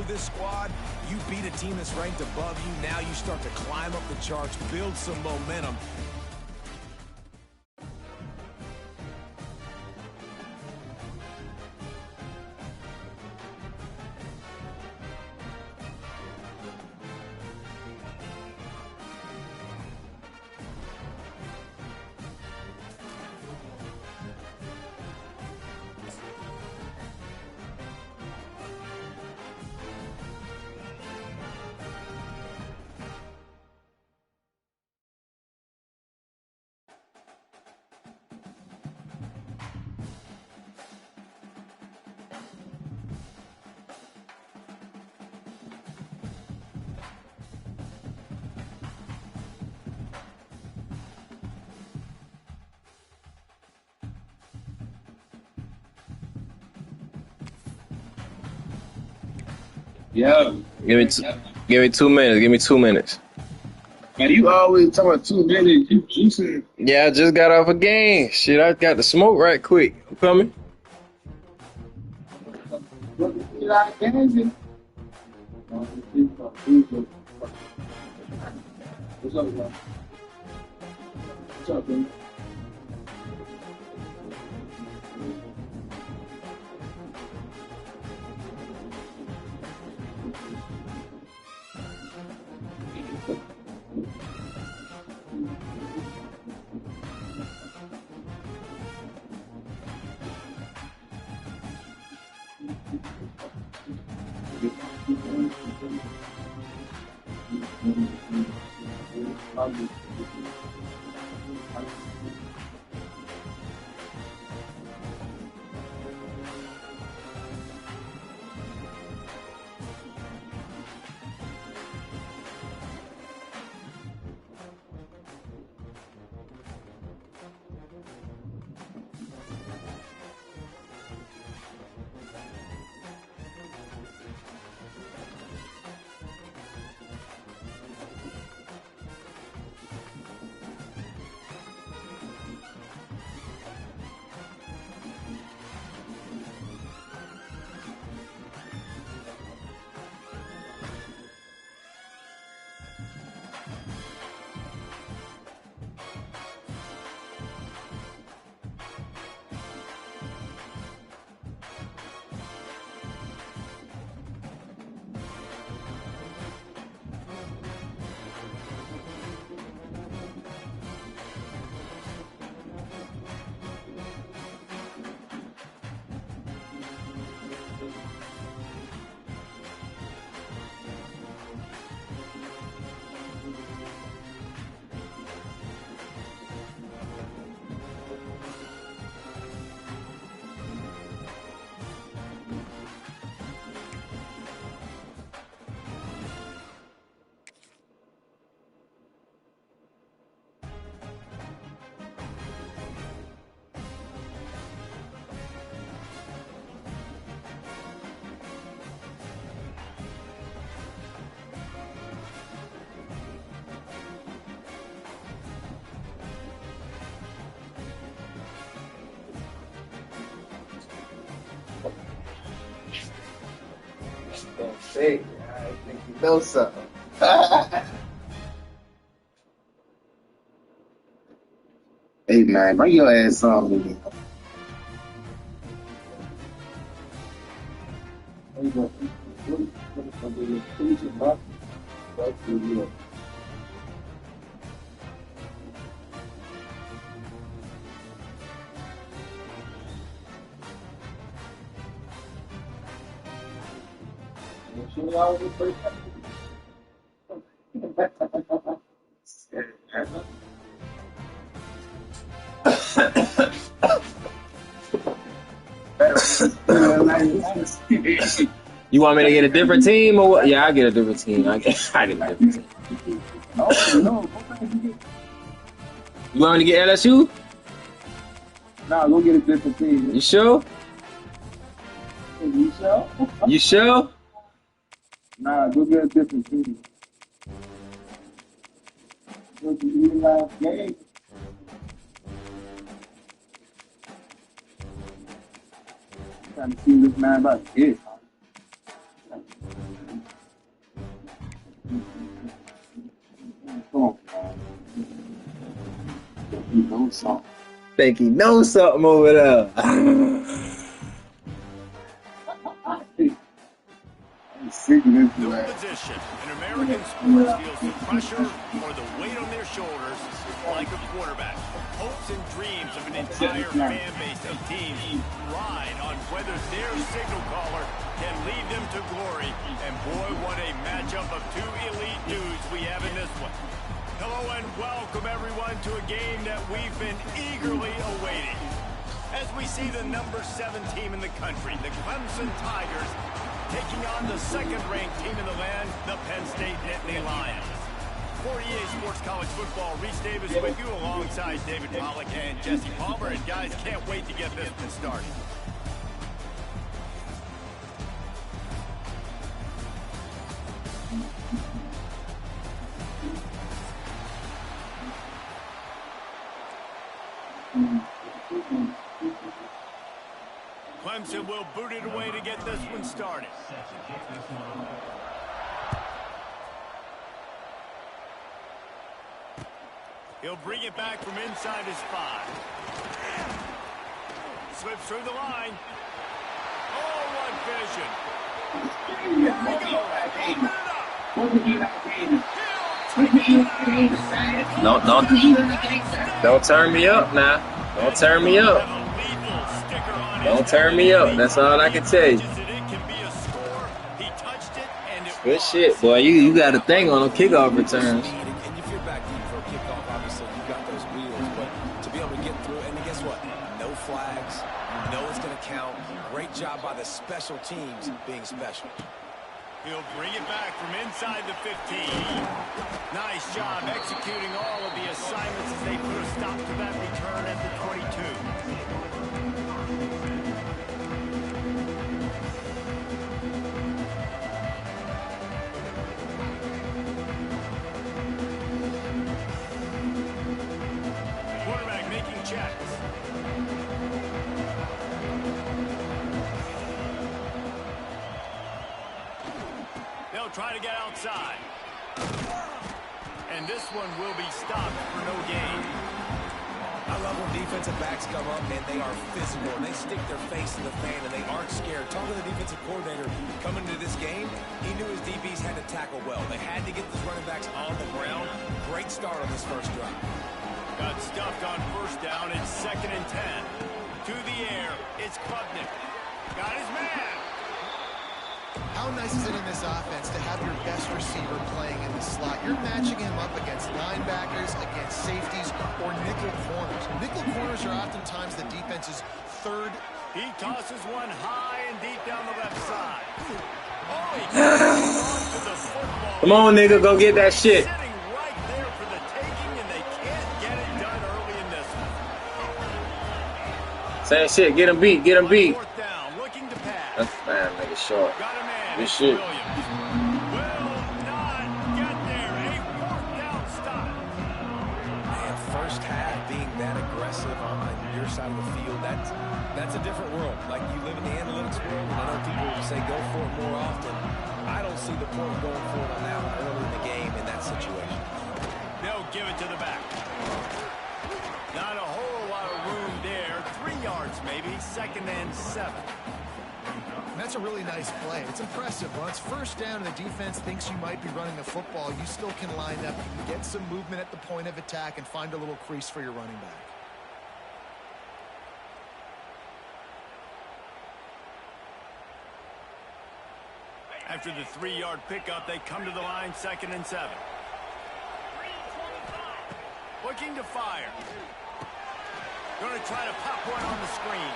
with this squad, you beat a team that's ranked above you, now you start to climb up the charts, build some momentum. Yeah. Give me 2 minutes. Give me 2 minutes. Man, you always talk about 2 minutes. You said. Yeah, I just got off a game. Shit, I got the smoke right quick. You coming? What's up, man? What's up, man? Don't say, I think you know something. Hey, man, bring your ass on with me. You want me to get a different team or what? Yeah, I get a different team. I get a different team. No. You want me to get LSU? Nah, go get a different team. You sure? You sure? You sure? Nah, go get a different team. Go to the last game. Trying to see this man about to get. No song. Think he knows something over there. New position. An American sports feels the pressure or the weight on their shoulders like a quarterback. Hopes and dreams of an entire fan base and team ride on whether their signal caller can lead them to glory. And boy, what a matchup of two elite dudes we have in this one. Hello and welcome everyone to a game that we've been eagerly awaiting. As we see the number 7 team in the country, the Clemson Tigers, taking on the second-ranked team in the land, the Penn State Nittany Lions. 48 Sports College Football, Reese Davis with you alongside David Pollack and Jesse Palmer. And guys, can't wait to get this one started. Clemson will boot it away to get this one started. He'll bring it back from inside his 5. Slips through the line. Oh, what vision. Don't turn me up now. Don't turn me up. Don't turn me up. That's all I can tell you. Good shit, boy. You got a thing on them kickoff returns. And if you're back deep for a kickoff, obviously you got those wheels, but to be able to get through it, and guess what? No flags. You know it's going to count. Great job by the special teams being special. He'll bring it back from inside the 15. Nice job executing all of the assignments as they put a stop to that return at the 22. Quarterback making checks. They'll try to get outside. And this one will be stopped for no gain. I love when defensive backs come up and they are physical and they stick their face in the fan and they aren't scared. Talking to the defensive coordinator coming into this game, he knew his DBs had to tackle well. They had to get these running backs on the ground. Great start on this first drive. Got stuffed on first down. It's 2nd and 10. To the air, it's Klubnik. Got his man. How nice is it in this offense to have your best receiver playing in the slot? You're matching him up against linebackers, against safeties, or nickel corners. Nickel corners are oftentimes the defense's third. He tosses one high and deep down the left side. Oh, he gets on to the football. Come on, nigga, go get that shit. Sitting right there for the taking, and they can't get it done early in this one. Same shit. Get him beat. Get him beat. Fourth down, looking to pass. That's fine. Make it short. Got a man. Good It's shit. Williams. Will not get there. A 4th down stop. Man, first half being that aggressive on your side of the field, that's a different world. Like, you live in the analytics world, and I know people say go for it more often. I don't see the point of going for it on that one early in the game in that situation. They'll give it to the back. Not a whole lot of room there. 3 yards maybe. 2nd and 7. And that's a really nice play. It's impressive. Once first down and the defense thinks you might be running the football, you still can line up. You can get some movement at the point of attack and find a little crease for your running back. After the 3-yard pickup, they come to the line, 2nd and 7. Looking to fire. Going to try to pop one on the screen.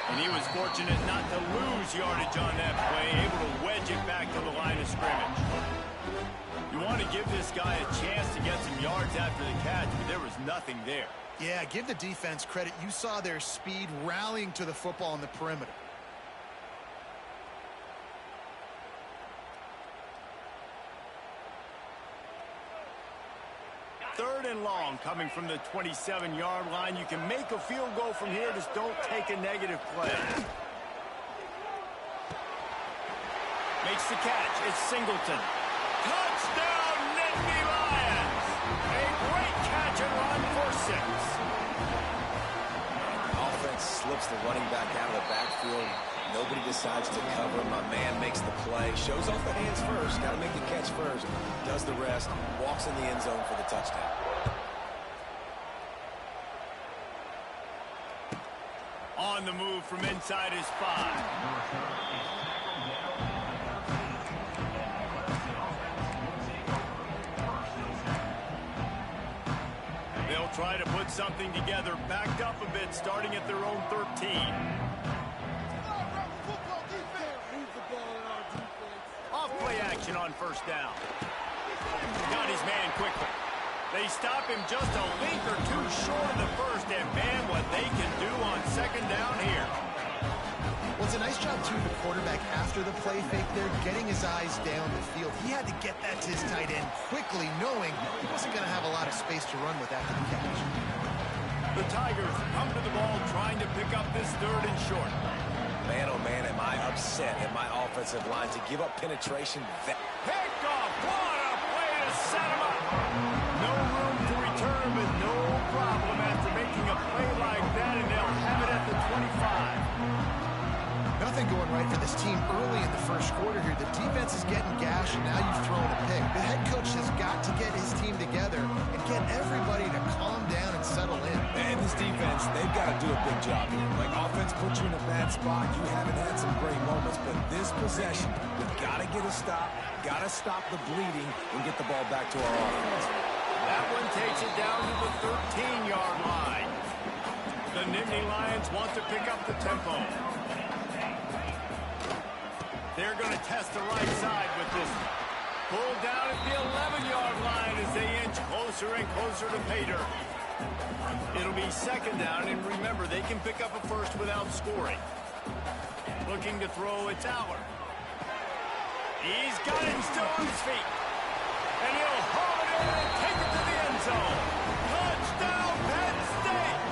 And he was fortunate not to lose yardage on that play, able to wedge it back to the line of scrimmage. You want to give this guy a chance to get some yards after the catch, but there was nothing there. Yeah, give the defense credit. You saw their speed rallying to the football on the perimeter. Third and long coming from the 27-yard line. You can make a field goal from here. Just don't take a negative play. Makes the catch. It's Singleton. Touchdown, Nittany Lions! A great catch and run for 6. Offense slips the running back out of the backfield. Nobody decides to cover. My man makes the play. Shows off the hands first. Got to make the catch first. Does the rest. Walks in the end zone for the touchdown. On the move from inside his 5. They'll try to put something together, backed up a bit, starting at their own 13. Off play action on first down. Got his man quickly. They stop him just a length or two short of the first, and man, what they can do on second down here. Well, it's a nice job, too, the quarterback after the play fake there, getting his eyes down the field. He had to get that to his tight end quickly, knowing he wasn't going to have a lot of space to run with after the catch. The Tigers come to the ball trying to pick up this 3rd and short. Man, oh man, am I upset at my offensive line to give up penetration. Picked off. What a play to set him up. No room to return, but no problem after making a play like that, and they'll have it at the 25. Nothing going right for this team early in the first quarter here. The defense is getting gashed, and now you've thrown a pick. The head coach has got to get his team together and get everybody to calm down and settle in. And this defense, they've got to do a big job here. Like, offense puts you in a bad spot. You haven't had some great moments, but this possession, we've got to get a stop, got to stop the bleeding, and get the ball back to our offense. That one takes it down to the 13-yard line. The Nittany Lions want to pick up the tempo. They're going to test the right side with this one. Pulled down at the 11-yard line as they inch closer and closer to pay dirt. It'll be second down, and remember, they can pick up a first without scoring. Looking to throw, it's Aller. He's got it still on his feet. And he'll haul it in and take it to the end zone. Touchdown, Penn State!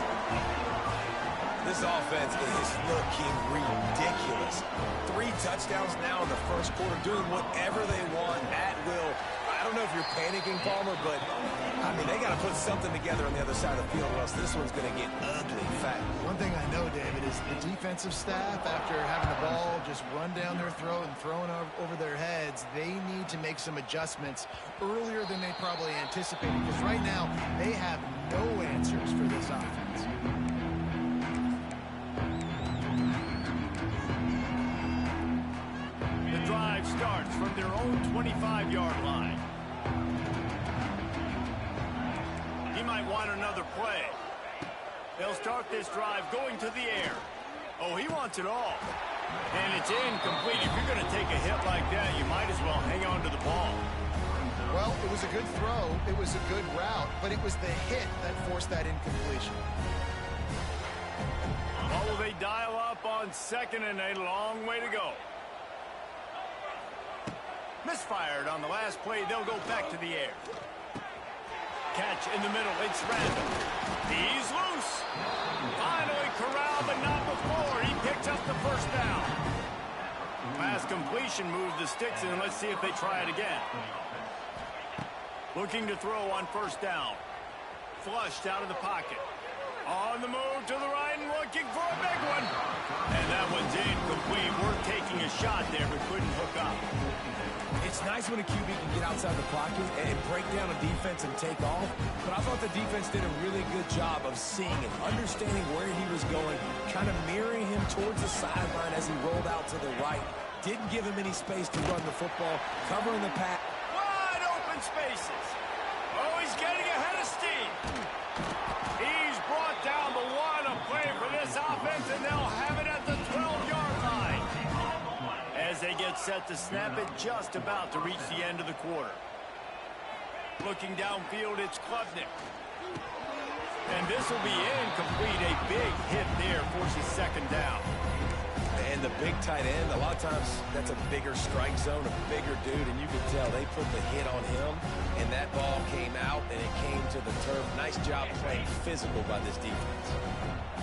This offense is looking ridiculous. 3 touchdowns now in the first quarter, doing whatever they want at will. I don't know if you're panicking, Palmer, but, I mean, they got to put something together on the other side of the field, or else this one's going to get ugly fast. One thing I know, David, is the defensive staff, after having the ball just run down their throat and thrown over their heads, they need to make some adjustments earlier than they probably anticipated, because right now they have no answers for this offense. The drive starts from their own 25-yard line. He might want another play. They'll start this drive going to the air. Oh, he wants it all. And it's incomplete. If you're going to take a hit like that, you might as well hang on to the ball. Well, it was a good throw. It was a good route, but it was the hit that forced that incompletion. Oh, will they dial up on second and a long way to go? Misfired on the last play. They'll go back to the air. Catch in the middle. It's random. He's loose. Finally corralled, but not before. He picks up the first down. Pass completion moved the sticks in. Let's see if they try it again. Looking to throw on first down. Flushed out of the pocket. On the move to the right and looking for a big one. And that one's incomplete. Worth taking a shot there, but couldn't hook up. It's nice when a QB can get outside the pocket and break down a defense and take off, but I thought the defense did a really good job of seeing and understanding where he was going, kind of mirroring him towards the sideline as he rolled out to the right. Didn't give him any space to run the football, covering the pass. Wide open spaces. Oh, he's getting ahead of steam. He's brought down the one, a play for this offense, and they'll have it at the 12-yard line. As they get set to snap it, just about to reach the end of the quarter. Looking downfield, it's Klubnik. And this will be incomplete. A big hit there forces second down. And the big tight end, a lot of times that's a bigger strike zone, a bigger dude, and you can tell they put the hit on him, and that ball came out, and it came to the turf. Nice job playing physical by this defense.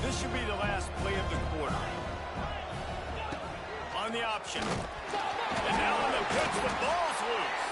This should be the last play of the quarter. On the option. And now on the pitch, the ball's loose.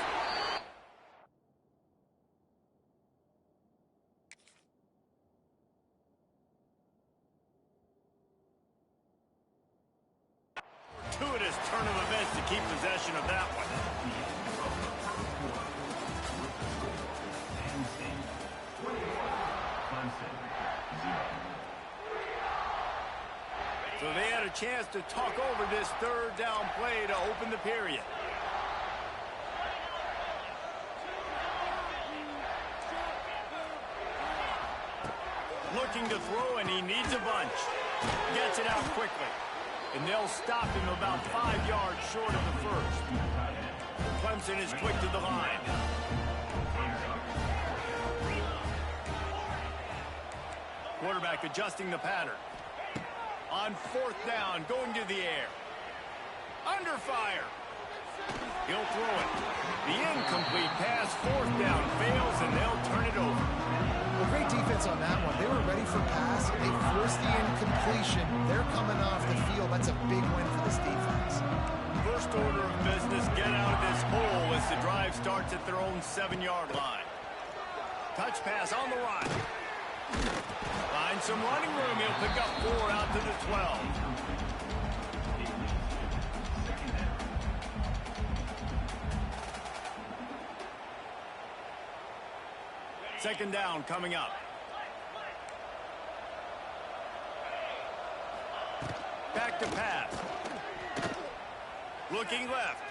chance to talk over this third down play to open the period. Looking to throw, and he needs a bunch. Gets it out quickly. And they'll stop him about 5 yards short of the first. Clemson is quick to the line. Quarterback adjusting the pattern. On fourth down, going to the air. Under fire. He'll throw it. The incomplete pass, fourth down, fails, and they'll turn it over. Well, great defense on that one. They were ready for pass. They forced the incompletion. They're coming off the field. That's a big win for this defense. First order of business, get out of this hole as the drive starts at their own 7-yard line. Touch pass on the run. Finds some running room. He'll pick up 4 out to the 12. Second down coming up. Back to pass. Looking left.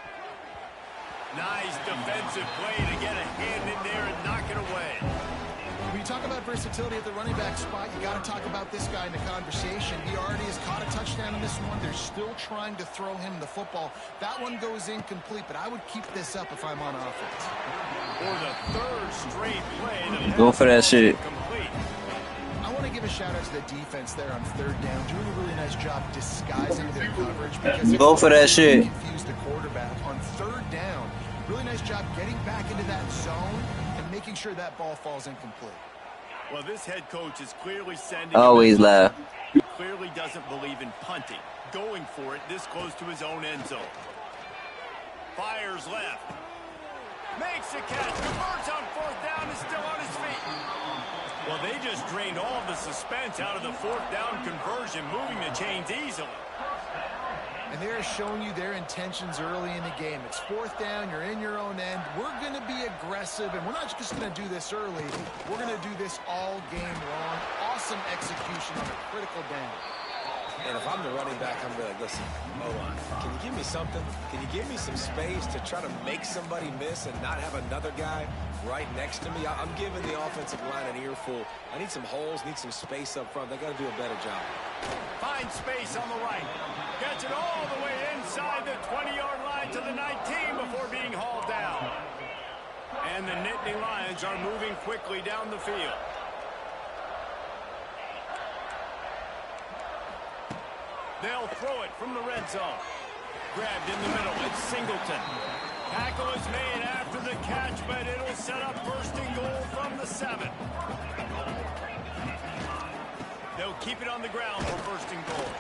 Nice defensive play to get a hand in there and knock it away. When you talk about versatility at the running back spot, you got to talk about this guy in the conversation. He already has caught a touchdown in this one. They're still trying to throw him the football. That one goes incomplete, but I would keep this up if I'm on offense. For the third straight play, Go for that shit. I want to give a shout out to the defense there on third down, doing a really nice job disguising their coverage. Because go for that shit. Confuse the quarterback on third down. Really nice job getting back into that zone and making sure that ball falls incomplete. Well, this head coach is clearly sending. Always laugh. He clearly doesn't believe in punting. Going for it this close to his own end zone. Fires left. Makes a catch. Converts on fourth down. Is still on his feet. Well, they just drained all of the suspense out of the fourth down conversion, moving the chains easily. And they're showing you their intentions early in the game. It's fourth down. You're in your own end. We're going to be aggressive, and we're not just going to do this early. We're going to do this all game long. Awesome execution on a critical down. And if I'm the running back, I'm going to listen, O-line, can you give me something? Can you give me some space to try to make somebody miss and not have another guy right next to me? I'm giving the offensive line an earful. I need some holes, need some space up front. They got to do a better job. Finds space on the right. Gets it all the way inside the 20-yard line to the 19 before being hauled down. And the Nittany Lions are moving quickly down the field. They'll throw it from the red zone. Grabbed in the middle. It's Singleton. Tackle is made after the catch, but it'll set up first and goal from the 7. They'll keep it on the ground for first and goal.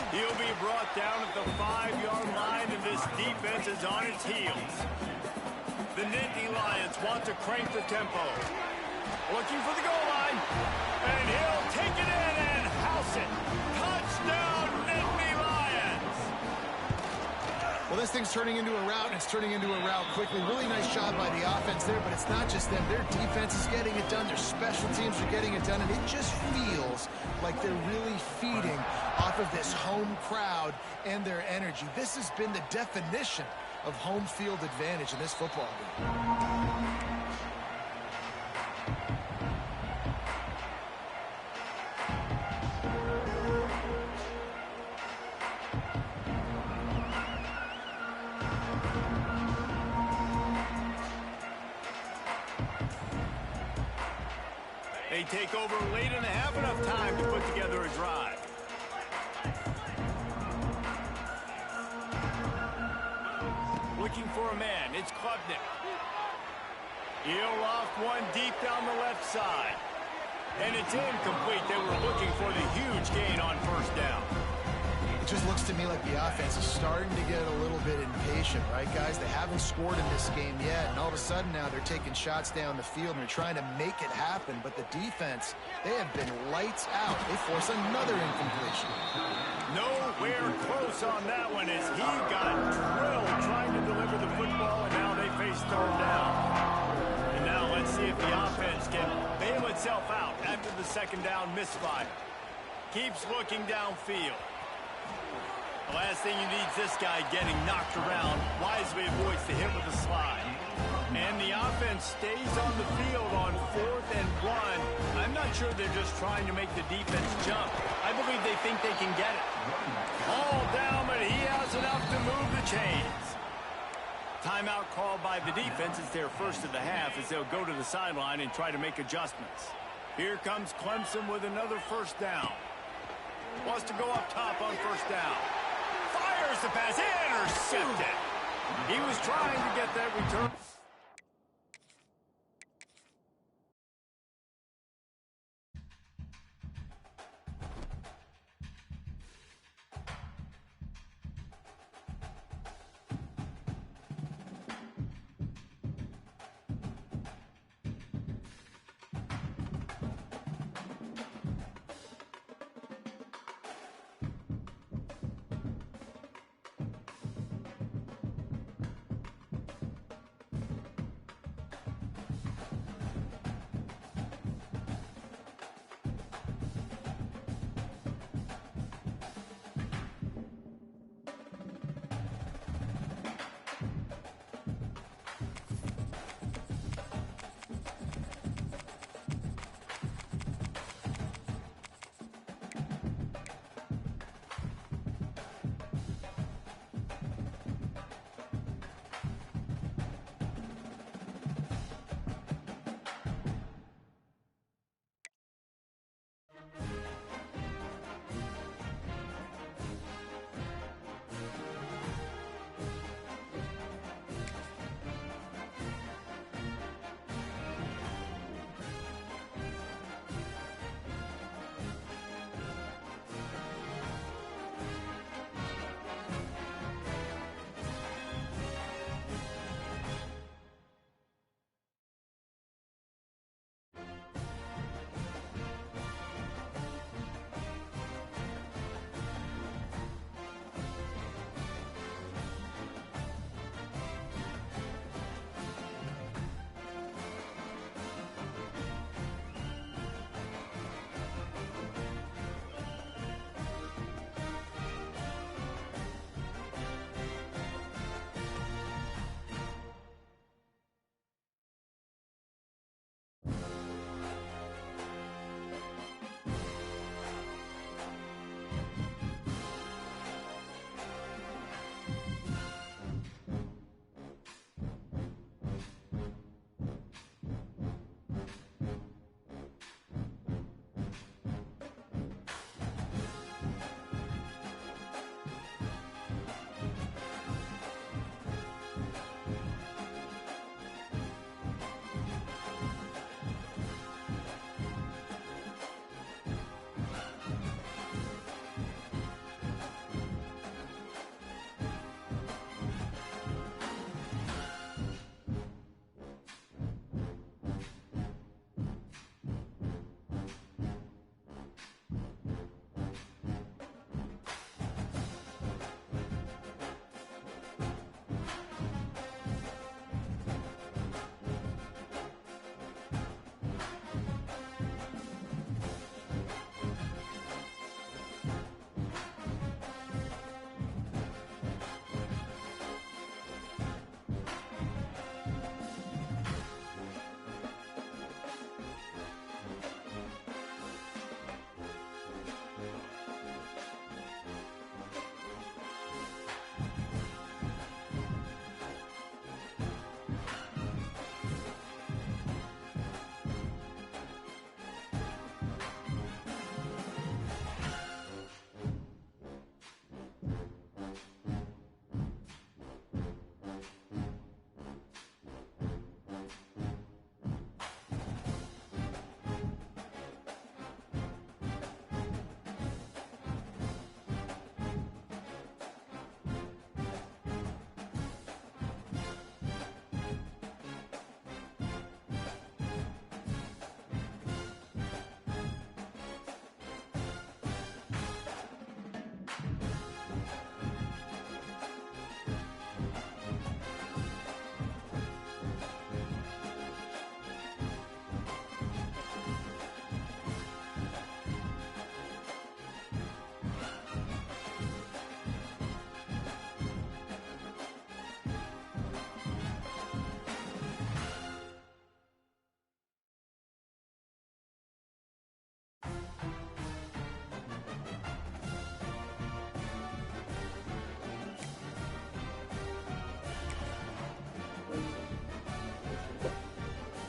He'll be brought down at the 5-yard line, and this defense is on its heels. The Nittany Lions want to crank the tempo. Looking for the goal line, and he'll take it in and house it. Touchdown, Nittany Lions! Well, this thing's turning into a route, and it's turning into a route quickly. Really nice job by the offense there, but it's not just them. Their defense is getting it done. Their special teams are getting it done, and it just feels like they're really feeding off of this home crowd and their energy. This has been the definition of home field advantage in this football game. They take over late and have enough time to put together a drive. Looking for a man. It's Klubnik. He'll loft one deep down the left side. And it's incomplete. They were looking for the huge gain on first down. It just looks to me like the offense is starting to get a little bit impatient, right, guys? They haven't scored in this game yet, and all of a sudden now they're taking shots down the field and they're trying to make it happen. But the defense, they have been lights out. They force another incompletion. Nowhere close on that one as he got drilled trying to deliver the football, and now they face third down. And now let's see if the offense can bail itself out after the second down misfire. Keeps looking downfield. The last thing you need is this guy getting knocked around. Wisely avoids the hit with the slide. And the offense stays on the field on 4th and 1. I'm not sure they're just trying to make the defense jump. I believe they think they can get it. All down, but he has enough to move the chains. Timeout called by the defense. It's their first of the half as they'll go to the sideline and try to make adjustments. Here comes Clemson with another first down. Wants to go up top on first down. Fires the pass. Intercepted. He was trying to get that return.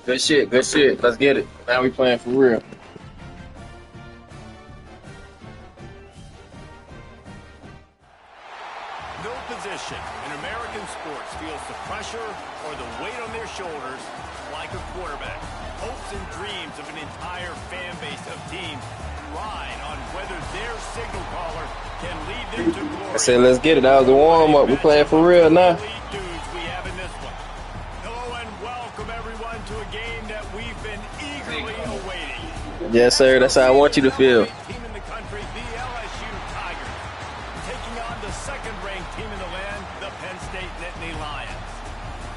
Good shit, good shit. Let's get it. Now we playing for real. No position in American sports feels the pressure or the weight on their shoulders like a quarterback. Hopes and dreams of an entire fan base of teams ride on whether their signal caller can lead them to glory. I said, let's get it. That was a warm-up. We playing for real now. Dudes we have in this one. Hello and welcome everyone to a game that we've been eagerly awaiting. Yes, sir. That's how I want you to feel. Team in the country, the LSU Tigers, taking on the second-ranked team in the land, the Penn State Nittany Lions.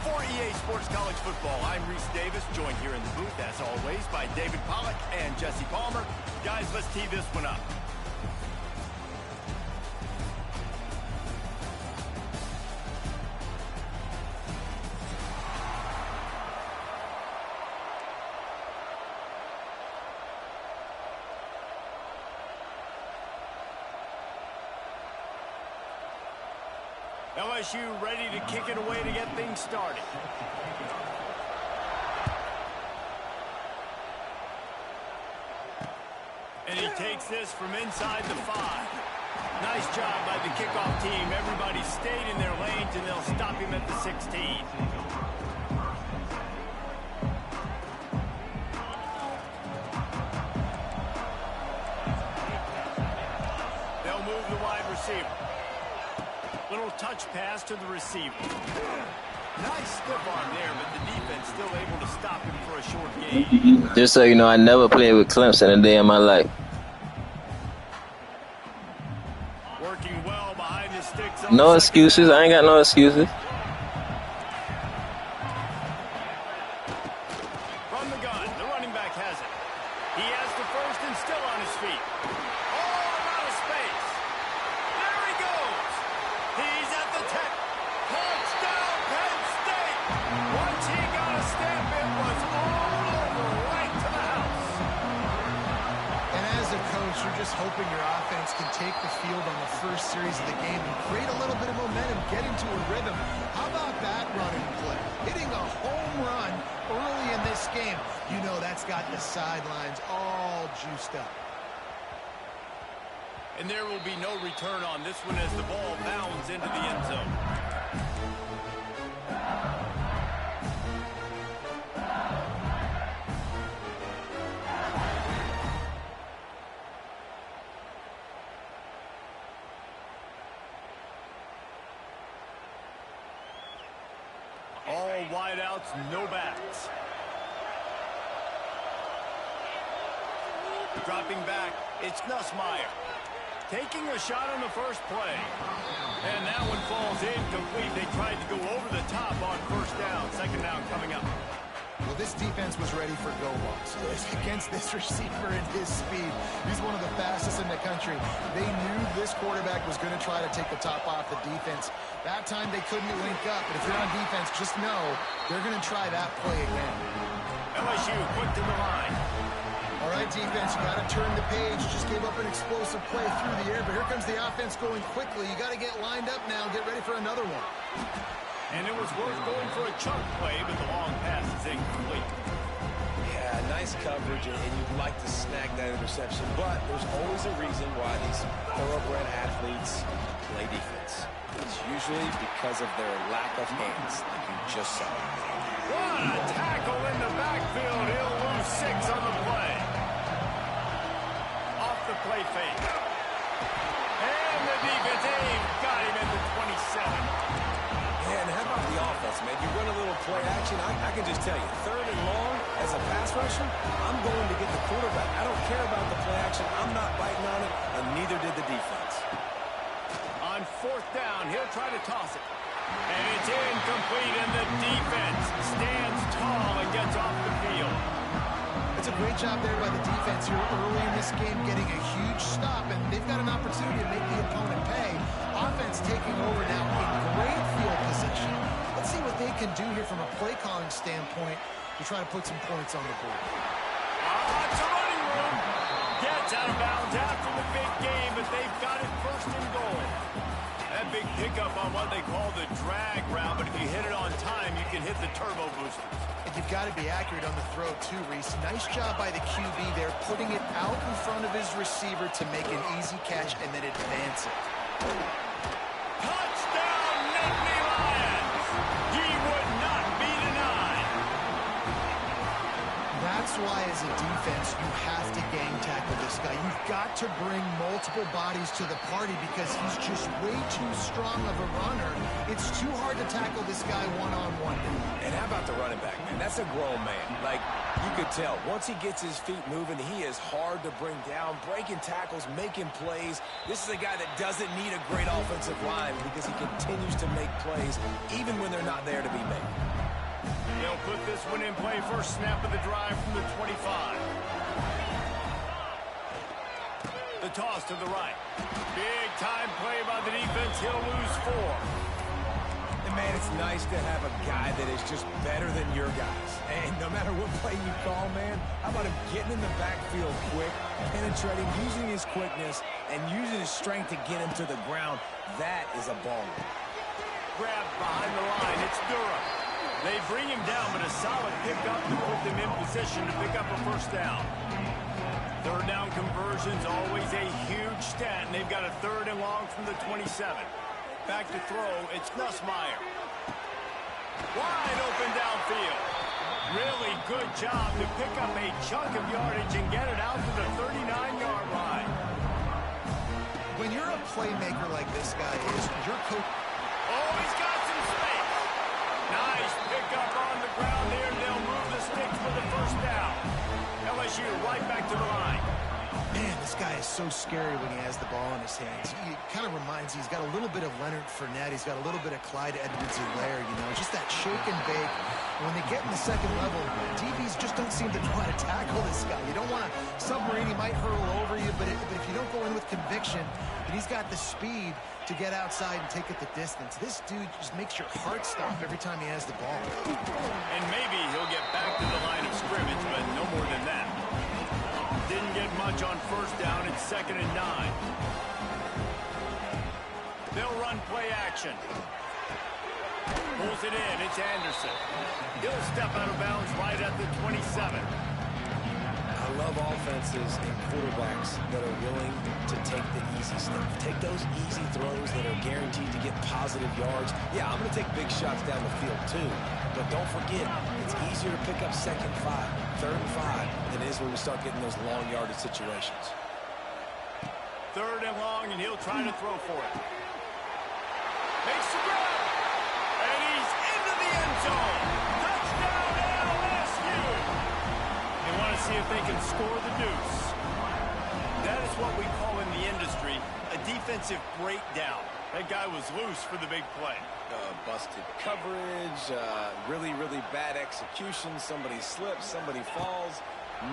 For EA Sports College Football, I'm Reese Davis, joined here in the booth, as always, by David Pollack and Jesse Palmer. Guys, let's tee this one up. LSU ready to kick it away to get things started. And he takes this from inside the 5. Nice job by the kickoff team. Everybody stayed in their lanes, and they'll stop him at the 16. They'll move the wide receiver. Little touch pass to the receiver. Nice stiff arm there, but the defense still able to stop him for a short gain. Just so you know, I never played with Clemson a day in my life. Working well behind the sticks. No excuses. I ain't got no excuses. From the gun, the running back has it. He has the first and still on his feet. Oh, out of space. There he goes. He's at the 10. Touchdown, Penn State. Once he got a stamp, it was all over, right to the house. And as a coach, you're just hoping your offense can take the field on the first series of the game and create a little bit of momentum, get into a rhythm. How about that running play? Hitting a home run early in this game. You know that's got the sidelines all juiced up. And there will be no return on this one as the ball bounds into the end zone. All wideouts, no backs. Dropping back, it's Nussmeier. Taking a shot on the first play. And that one falls incomplete. They tried to go over the top on first down. Second down coming up. Well, this defense was ready for go-balls against this receiver and his speed. He's one of the fastest in the country. They knew this quarterback was going to try to take the top off the defense. That time they couldn't link up, but if you're on defense, just know they're going to try that play again. LSU quick to the line. All right, defense, you got to turn the page. Just gave up an explosive play through the air, but here comes the offense going quickly. You got to get lined up now and get ready for another one. And it was worth going for a chunk play, but the long pass is incomplete. Yeah, nice coverage, and you'd like to snag that interception, but there's always a reason why these thoroughbred athletes play defense. It's usually because of their lack of hands, like you just saw. What a tackle in the backfield. He'll lose 6 on the play. Off the play fake. And the defense got him at the 27. And how about the offense, man? You run a little play action. I can just tell you, third and long, as a pass rusher, I'm going to get the quarterback. I don't care about the play action. I'm not biting on it, and neither did the defense. On fourth down, he'll try to toss it. And it's incomplete, and the defense stands tall and gets off the field. It's a great job there by the defense here early in this game, getting a huge stop, and they've got an opportunity to make the opponent pay. Offense taking over now in great field position. Let's see what they can do here from a play calling standpoint to try to put some points on the board. It's a running room. Gets out of bounds after the big game, but they've got it first and goal. That big pickup on what they call the drag route, but if you hit it on time, you can hit the turbo boosters. And you've got to be accurate on the throw too, Reese. Nice job by the QB there, putting it out in front of his receiver to make an easy catch and then advance it. Touchdown, Nittany Lions! He would not be denied. That's why, as a defense, you have to gang tackle this guy. You've got to bring multiple bodies to the party because he's just way too strong of a runner. It's too hard to tackle this guy one-on-one. And how about the running back, man? That's a grown man. Like, you could tell, once he gets his feet moving, he is hard to bring down, breaking tackles, making plays. This is a guy that doesn't need a great offensive line because he continues to make plays even when they're not there to be made. They'll put this one in play. First snap of the drive from the 25. The toss to the right. Big time play by the defense. He'll lose 4. And man, it's nice to have a guy that is just better than your guys. And no matter what play you call, man, how about him getting in the backfield quick, penetrating, using his quickness, and using his strength to get him to the ground. That is a baller. Grabbed behind the line. It's Durham. They bring him down, but a solid pickup to put them in position to pick up a first down. Third down conversion's always a huge stat, and they've got a 3rd and long from the 27. Back to throw, it's Nussmeier. Wide open downfield. Really good job to pick up a chunk of yardage and get it out to the 39-yard line. When you're a playmaker like this guy is, your coach... Oh, he's got some space. Nice pickup on the ground there, and they'll move the sticks for the first down. LSU right back to the line. Man, this guy is so scary when he has the ball in his hands. He kind of reminds me, he's got a little bit of Leonard Fournette. He's got a little bit of Clyde Edwards-Helaire, you know, just that shake and bake. And when they get in the second level, DBs just don't seem to know how to tackle this guy. You don't want to submarine, he might hurl over you, but if you don't go in with conviction, and he's got the speed to get outside and take it the distance. This dude just makes your heart stop every time he has the ball. And maybe he'll get back to the line of scrimmage, but no more than that. Didn't get much on first down. It's 2nd and 9. They'll run play action. Pulls it in. It's Anderson. He'll step out of bounds right at the 27. I love offenses and quarterbacks that are willing to take the easy stuff. Take those easy throws that are guaranteed to get positive yards. Yeah, I'm going to take big shots down the field too. But don't forget, it's easier to pick up 2nd and 5, 3rd and 5 than it is when we start getting those long yardage situations. 3rd and long, and he'll try to throw for it. Makes the grab. And he's into the end zone. Touchdown, LSU. They want to see if they can score the deuce. That is what we call in the industry a defensive breakdown. That guy was loose for the big play. Busted coverage, really, really bad execution. Somebody slips, somebody falls.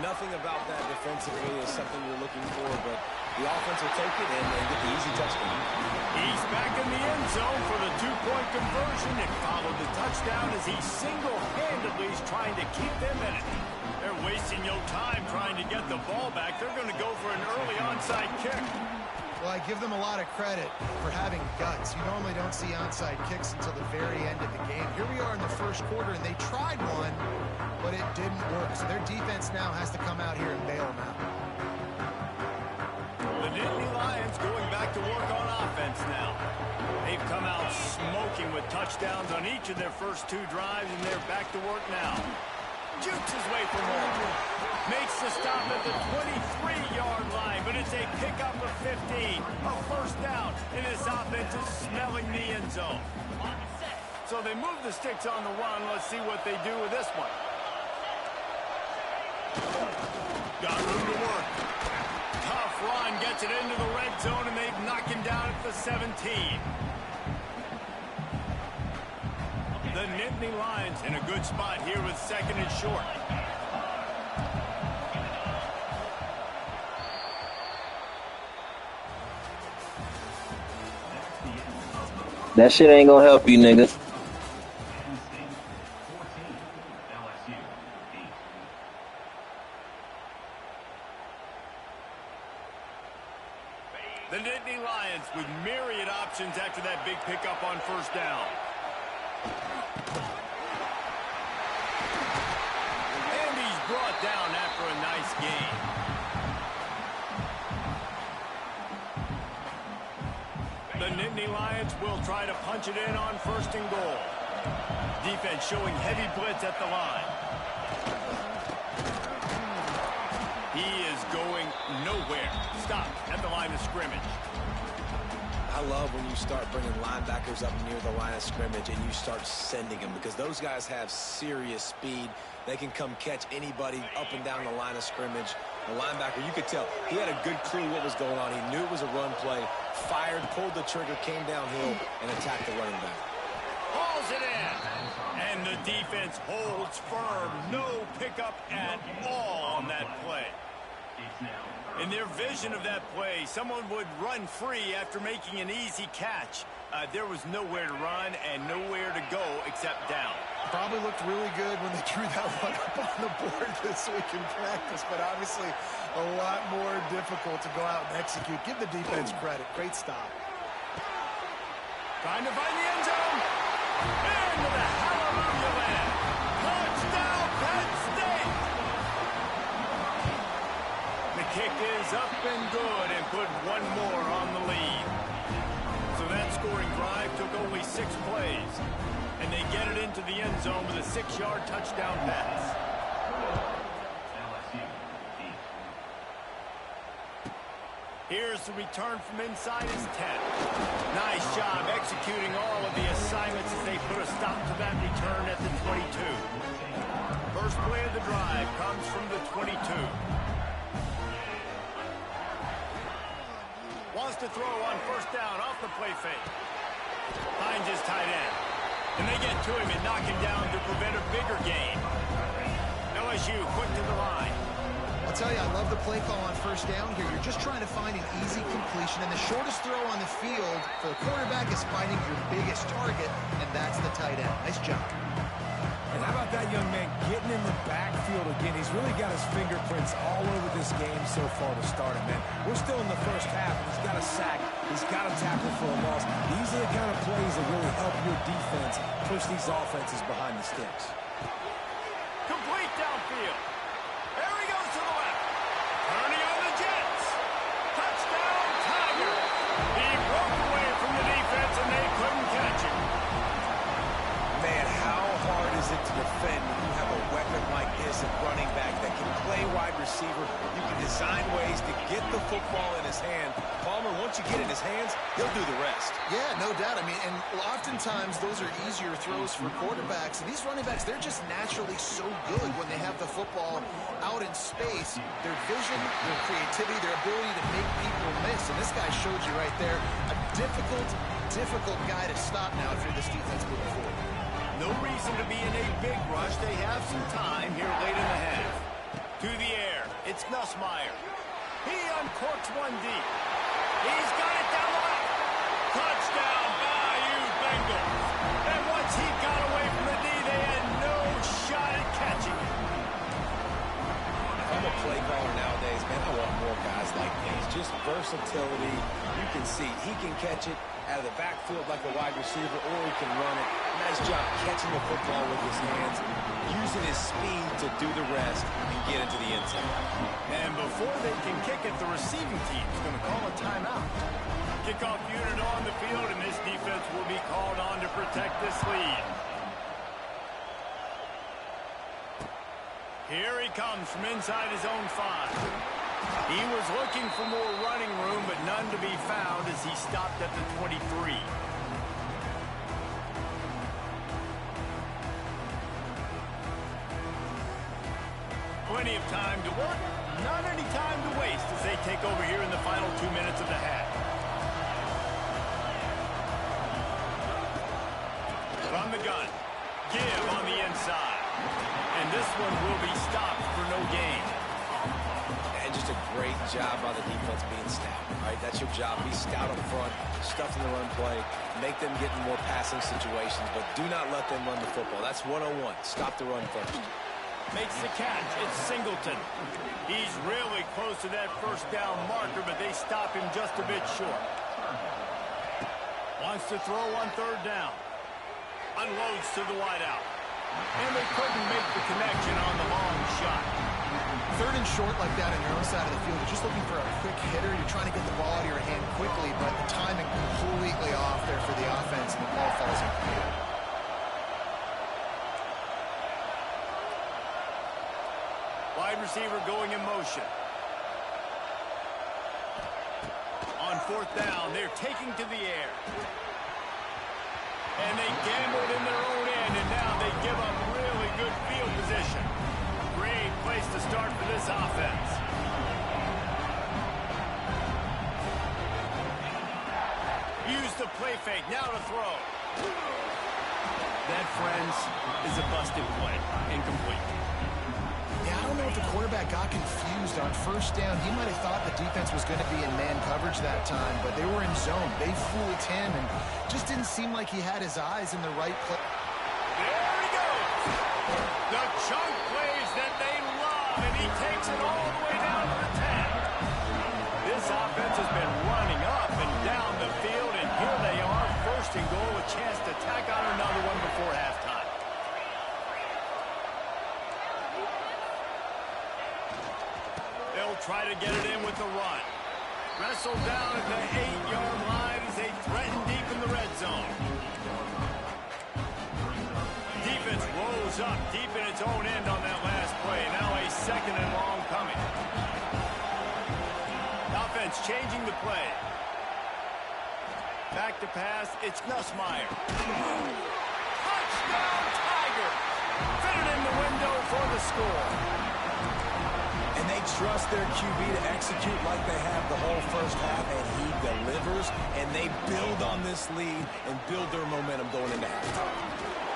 Nothing about that defensively is something you're looking for, but the offense will take it and get the easy touchdown. He's back in the end zone for the 2-point conversion and followed the touchdown as he single-handedly is trying to keep them in it. They're wasting no time trying to get the ball back. They're going to go for an early onside kick. Well, I give them a lot of credit for having guts. You normally don't see onside kicks until the very end of the game. Here we are in the first quarter, and they tried one, but it didn't work. So their defense now has to come out here and bail them out. The Nittany Lions going back to work on offense now. They've come out smoking with touchdowns on each of their first 2 drives, and they're back to work now. Jukes his way for more. Makes the stop at the 23-yard line, but it's a pickup of 15. A first down, and this offense is smelling the end zone. So they move the sticks on the run. Let's see what they do with this one. Got room to work. Tough run, gets it into the red zone, and they've knocked him down at the 17. The Nittany Lions in a good spot here with 2nd and short. That shit ain't gonna help you, nigga. The Nittany Lions with myriad options after that big pickup on first down. And he's brought down after a nice gain. The Nittany Lions will try to punch it in on first and goal. Defense showing heavy blitz at the line. He is going nowhere. Stop at the line of scrimmage. I love when you start bringing linebackers up near the line of scrimmage and you start sending them, because those guys have serious speed. They can come catch anybody up and down the line of scrimmage. The linebacker, you could tell, he had a good clue what was going on. He knew it was a run play, fired, pulled the trigger, came downhill, and attacked the running back. Hauls it in. And the defense holds firm. No pickup at all on that play. In their vision of that play, someone would run free after making an easy catch. There was nowhere to run and nowhere to go except down. Probably looked really good when they drew that one up on the board this week in practice, but obviously a lot more difficult to go out and execute. Give the defense credit. Great stop. Trying to find the end zone. Into the hallelujah land. Touchdown, Penn State. The kick is up and good and put one more on the lead. So that scoring drive took only 6 plays. And they get it into the end zone with a 6-yard touchdown pass. Here's the return from inside his 10. Nice job executing all of the assignments as they put a stop to that return at the 22. First play of the drive comes from the 22. Wants to throw on first down off the play fake. Finds his tight end. And they get to him and knock him down to prevent a bigger gain. LSU quick to the line. I'll tell you, I love the play call on first down here. You're just trying to find an easy completion, and the shortest throw on the field for the quarterback is finding your biggest target, and that's the tight end. Nice job. And how about that young man getting in the backfield again? He's really got his fingerprints all over this game so far to start it, man. We're still in the first half, and he's got a sack. He's got a tackle for a loss. These are the kind of plays that really help your defense push these offenses behind the sticks. Complete downfield. There he goes to the left. Turning on the Jets. Touchdown, Tiger. He broke away from the defense, and they couldn't catch him. Man, how hard is it to defend when you have a weapon like this at running back that can play wide receiver? You can design ways to get the football in his hand. Palmer, once you get it in his hands, he'll do the rest. Yeah, no doubt. I mean, and oftentimes those are easier throws for quarterbacks. And these running backs, they're just naturally so good when they have the football out in space. Their vision, their creativity, their ability to make people miss. And this guy showed you right there, a difficult guy to stop now if you're this defense moving forward. No reason to be in a big rush. They have some time here late in the half. To the air. It's Nussmeier. He uncorks one deep. He's got it down the left. Touchdown, Bayou Bengals. And once he got away from the D, they had no shot at catching him. If I'm a play caller nowadays, man, I want more guys like these. Just versatility. You can see he can catch it out of the backfield like a wide receiver, or he can run it. Nice job catching the football with his hands, using his speed to do the rest and get into the end zone. And before they can kick it, the receiving team's going to call a timeout. Kickoff unit on the field, and this defense will be called on to protect this lead. Here he comes from inside his own 5. He was looking for more running room, but none to be found as he stopped at the 23. Plenty of time to work, not any time to waste as they take over here in the final 2 minutes of the half. From the gun, give on the inside. And this one will be stopped for no gain. And just a great job by the defense being stout, right? That's your job. Be stout up front, stuff in the run play, make them get in more passing situations, but do not let them run the football. That's 101. Stop the run first. Makes the catch. It's Singleton. He's really close to that first down marker, but they stop him just a bit short. Wants to throw on third down. Unloads to the wideout. And they couldn't make the connection on the long shot. Third and short like that on your own side of the field, you're just looking for a quick hitter. You're trying to get the ball out of your hand quickly, but the timing completely off there for the offense, and the ball falls incomplete. Wide receiver going in motion. On fourth down, they're taking to the air. And they gambled in their own end, and now they give up really good field position. Great place to start for this offense. Use the play fake, now to throw. That, friends, is a busted play. Incomplete. Yeah, I don't know if the quarterback got confused on first down. He might have thought the defense was going to be in man coverage that time, but they were in zone. They fooled him, and just didn't seem like he had his eyes in the right place. There he goes. The chunk plays that they love, and he takes it all the way down to the 10. This offense has been running up and down the field, and here they are, first and goal, a chance to tack on another one before halftime. They'll try to get it in with the run. Wrestled down at the 8-yard line as they threaten deep in the red zone. Defense rolls up deep in its own end on that last play. Now a second and long coming. Offense changing the play. Back to pass, it's Nussmeier. Touchdown, Tiger! Fitted in the window for the score. And they trust their QB to execute like they have the whole first half, and he delivers, and they build on this lead and build their momentum going into halftime.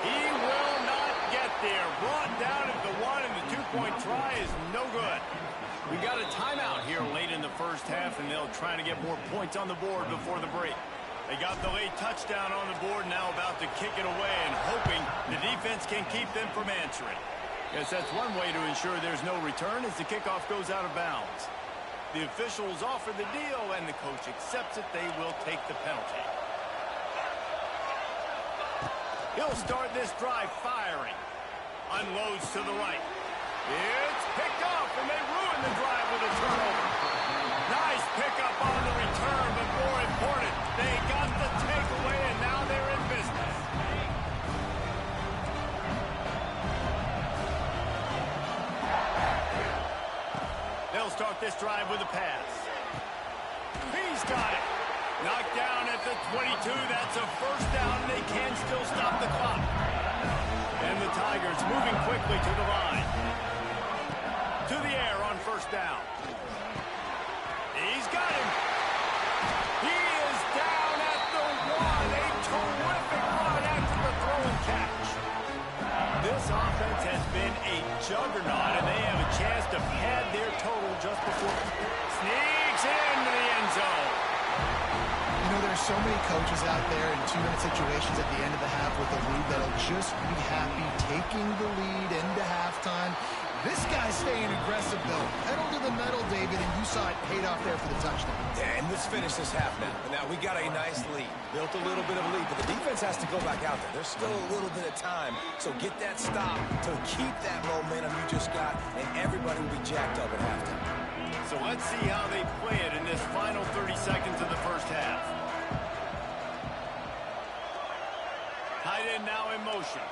He will not get there. Brought down at the 1, and the 2-point try is no good. We got a timeout here late in the first half, and they'll try to get more points on the board before the break. They got the late touchdown on the board, now about to kick it away and hoping the defense can keep them from answering. Guess that's one way to ensure there's no return as the kickoff goes out of bounds. The officials offer the deal, and the coach accepts it. They will take the penalty. He'll start this drive firing. Unloads to the right. It's picked off, and they ruin the drive with a turnover. Nice pickup on the return, but more important, they got the takeaway, and now they're in business. They'll start this drive with a pass. He's got it. Knocked down at the 22. That's a first down. They can still stop the clock. And the Tigers moving quickly to the line. To the air on first down. He's got him. He is down at the 1. A terrific run after the throw and catch. This offense has been a juggernaut, and they have a chance to pad their total just before. Sneaks into the end zone. You know, there's so many coaches out there in 2-minute situations at the end of the half with the lead that'll just be happy taking the lead into halftime. This guy's staying aggressive, though. Pedal to the metal, David, and you saw it paid off there for the touchdown. Yeah, and let's finish this half now. Now, we got a nice lead. Built a little bit of a lead, but the defense has to go back out there. There's still a little bit of time, so get that stop to keep that momentum you just got, and everybody will be jacked up at halftime. So let's see how they play it in this final 30 seconds of the first half. Tight end now in motion.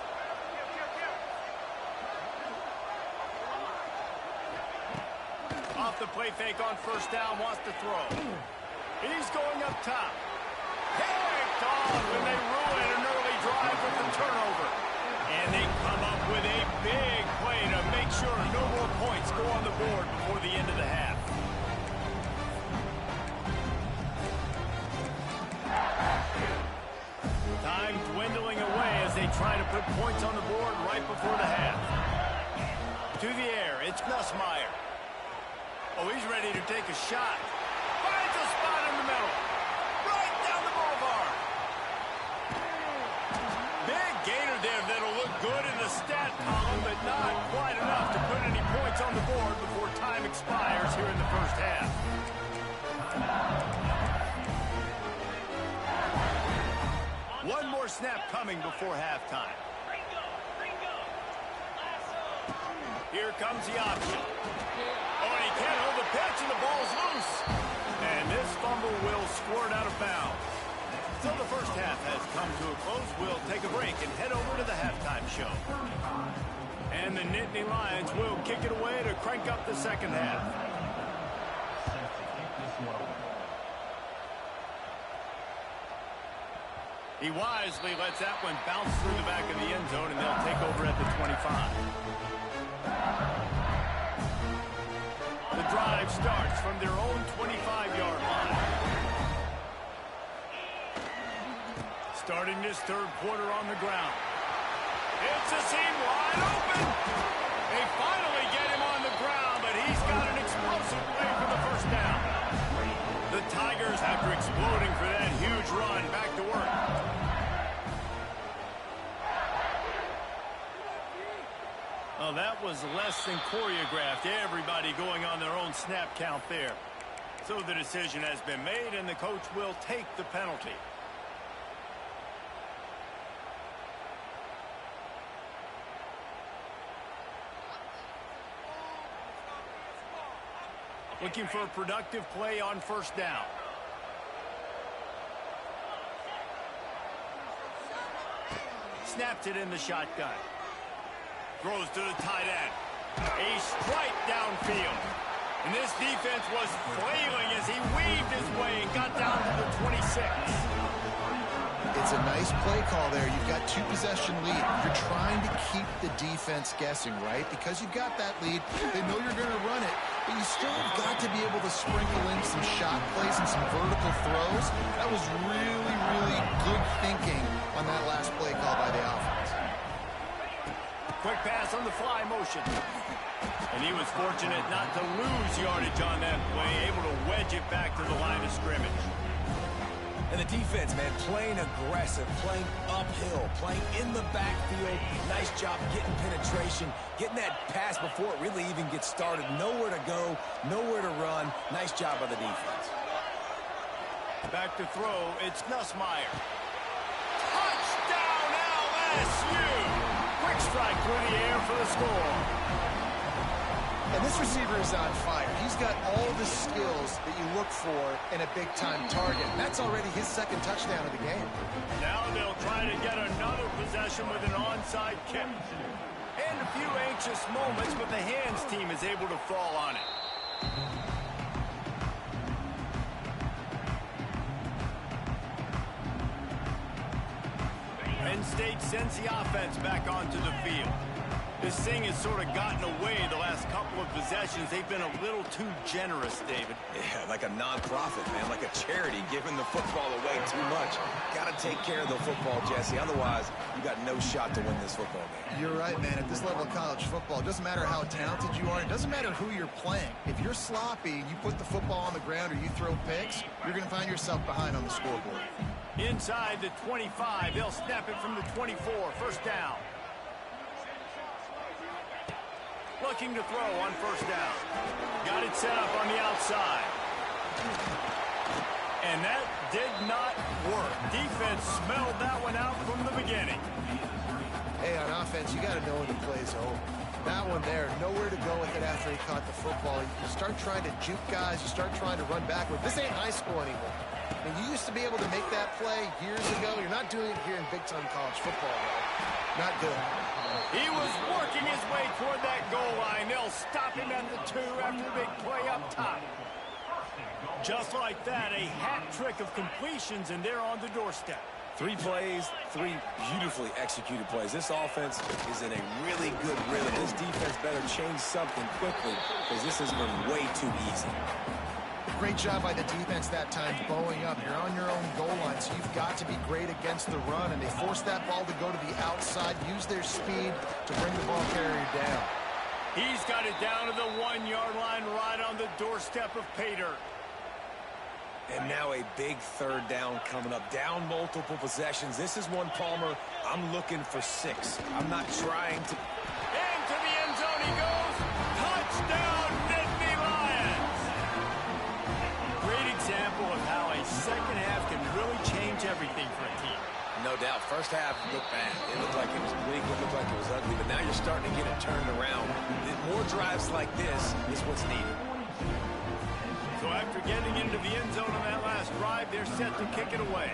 Off the play fake on first down, wants to throw. He's going up top. Picked off, and they ruin an early drive with the turnover. And they come up with a big play to make sure no more points go on the board before the end of the half. Time dwindling away as they try to put points on the board right before the half. To the air, it's Nussmeier. Oh, he's ready to take a shot. Finds a spot in the middle. Right down the boulevard. Big gainer there that'll look good in the stat column, but not quite enough to on the board before time expires here in the first half. One more snap coming before halftime. Here comes the option. Oh, and he can't hold the pitch, and the ball's loose. And this fumble will squirt out of bounds. So the first half has come to a close. We'll take a break and head over to the halftime show. And the Nittany Lions will kick it away to crank up the second half. He wisely lets that one bounce through the back of the end zone, and they'll take over at the 25. The drive starts from their own 25-yard line. Starting this third quarter on the ground. It's a seam wide open. They finally get him on the ground, but he's got an explosive play for the first down. The Tigers, after exploding for that huge run, back to work. Well, that was less than choreographed. Everybody going on their own snap count there. So the decision has been made, and the coach will take the penalty. Looking for a productive play on first down. Snapped it in the shotgun. Throws to the tight end. A strike downfield. And this defense was flailing as he weaved his way and got down to the 26. It's a nice play call there. You've got two-possession lead. You're trying to keep the defense guessing, right? Because you've got that lead, they know you're going to run it, but you still have got to be able to sprinkle in some shot plays and some vertical throws. That was really, really good thinking on that last play call by the offense. Quick pass on the fly motion. And he was fortunate not to lose yardage on that play, able to wedge it back to the line of scrimmage. And the defense, man, playing aggressive, playing uphill, playing in the backfield. Nice job getting penetration, getting that pass before it really even gets started. Nowhere to go, nowhere to run. Nice job by the defense. Back to throw, it's Nussmeier. Touchdown LSU! Quick strike through the air for the score. And this receiver is on fire. He's got all the skills that you look for in a big-time target. That's already his second touchdown of the game. Now they'll try to get another possession with an onside kick. And a few anxious moments, but the hands team is able to fall on it. Penn State sends the offense back onto the field. This thing has sort of gotten away the last couple of possessions. They've been a little too generous, David. Yeah, like a non-profit, man, like a charity giving the football away too much. Got to take care of the football, Jesse. Otherwise, you got no shot to win this football game. You're right, man. At this level of college football, it doesn't matter how talented you are. It doesn't matter who you're playing. If you're sloppy and you put the football on the ground or you throw picks, you're going to find yourself behind on the scoreboard. Inside the 25, they'll snap it from the 24, first down. Looking to throw on first down. Got it set up on the outside. And that did not work. Defense smelled that one out from the beginning. Hey, on offense, you got to know when the play's over. That one there, nowhere to go with it after he caught the football. You start trying to juke guys. You start trying to run backward. This ain't high school anymore. I mean, you used to be able to make that play years ago. You're not doing it here in big-time college football, though. Not good. He was working his way toward that goal line. They'll stop him at the 2 after the big play up top. Just like that, a hat trick of completions, and they're on the doorstep. 3 plays, 3 beautifully executed plays. This offense is in a really good rhythm. This defense better change something quickly because this has been way too easy. Great job by the defense that time, bowing up. You're on your own goal line, so you've got to be great against the run, and they force that ball to go to the outside, use their speed to bring the ball carrier down. He's got it down to the 1-yard line right on the doorstep of Pater. And now a big third down coming up. Down multiple possessions. This is one, Palmer, I'm looking for 6. I'm not trying to... Into the end zone he goes. Touchdown! first half looked bad. It looked like it was bleak. It looked like it was ugly. But now you're starting to get it turned around. More drives like this is what's needed. So after getting into the end zone on that last drive, they're set to kick it away.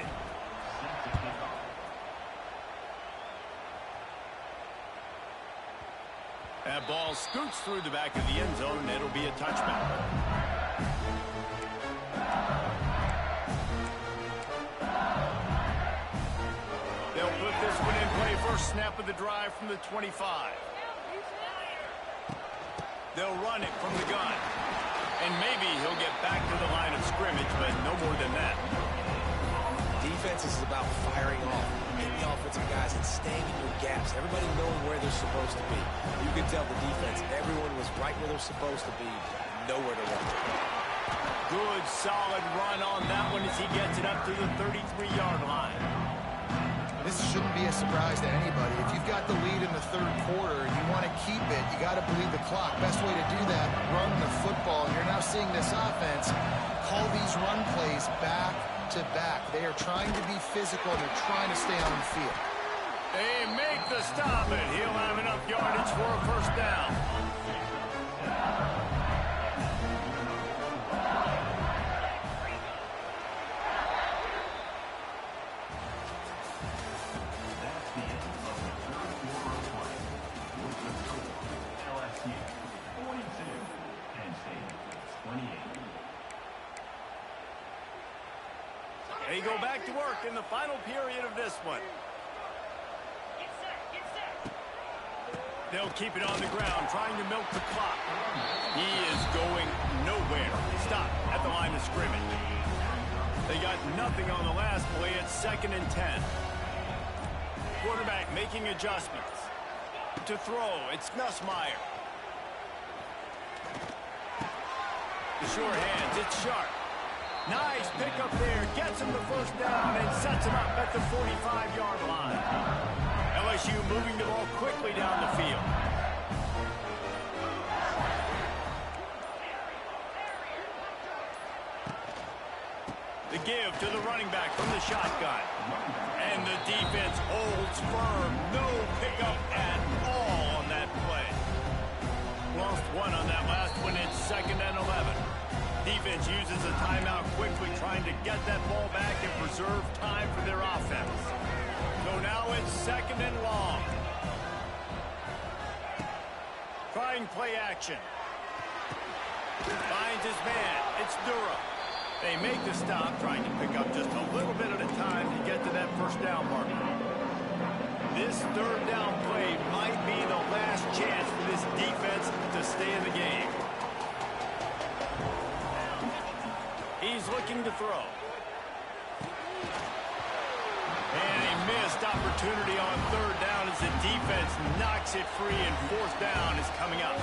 That ball scoots through the back of the end zone, and it'll be a touchback. They'll put this one in play. First snap of the drive from the 25. They'll run it from the gun. And maybe he'll get back to the line of scrimmage, but no more than that. Defense is about firing off, hitting the offensive guys and staying in your gaps. Everybody knowing where they're supposed to be. You can tell the defense, everyone was right where they're supposed to be, nowhere to run. Good, solid run on that one as he gets it up to the 33-yard line. This shouldn't be a surprise to anybody. If you've got the lead in the third quarter and you want to keep it, you got to bleed the clock. Best way to do that, run the football. And you're now seeing this offense call these run plays back to back. They are trying to be physical, and they're trying to stay on the field. They make the stop, and he'll have enough yardage for a first down. They go back to work in the final period of this one. They'll keep it on the ground, trying to milk the clock. He is going nowhere. Stop at the line of scrimmage. They got nothing on the last play. It's 2nd and 10. Quarterback making adjustments. To throw, it's Nussmeier. The sure hands, it's Sharp. Nice pickup there, gets him the first down and sets him up at the 45-yard line. LSU moving the ball quickly down the field. The give to the running back from the shotgun. And the defense holds firm. No pickup at all on that play. Lost one on that last one. It's 2nd and 11. Defense uses a timeout quickly, trying to get that ball back and preserve time for their offense. So now it's 2nd and long. Trying play action. Finds his man. It's Durham. They make the stop, trying to pick up just a little bit at a time to get to that first down marker. This third down play might be the last chance for this defense to stay in the game. He's looking to throw. And a missed opportunity on third down as the defense knocks it free, and fourth down is coming up.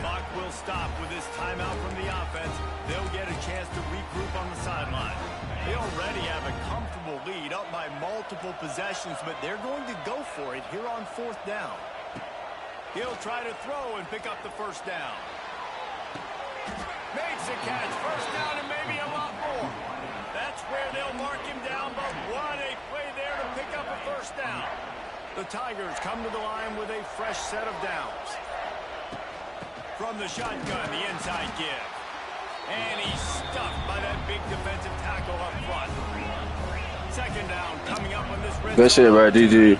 Clock will stop with this timeout from the offense. They'll get a chance to regroup on the sideline. They already have a comfortable lead, up by multiple possessions, but they're going to go for it here on fourth down. He'll try to throw and pick up the first down. Makes a catch, first down, and maybe a lot more. That's where they'll mark him down, but what a play there to pick up a first down. The Tigers come to the line with a fresh set of downs. From the shotgun, the inside give. And he's stuffed by that big defensive tackle up front. Second down coming up on this red. Good shit, bro, DG.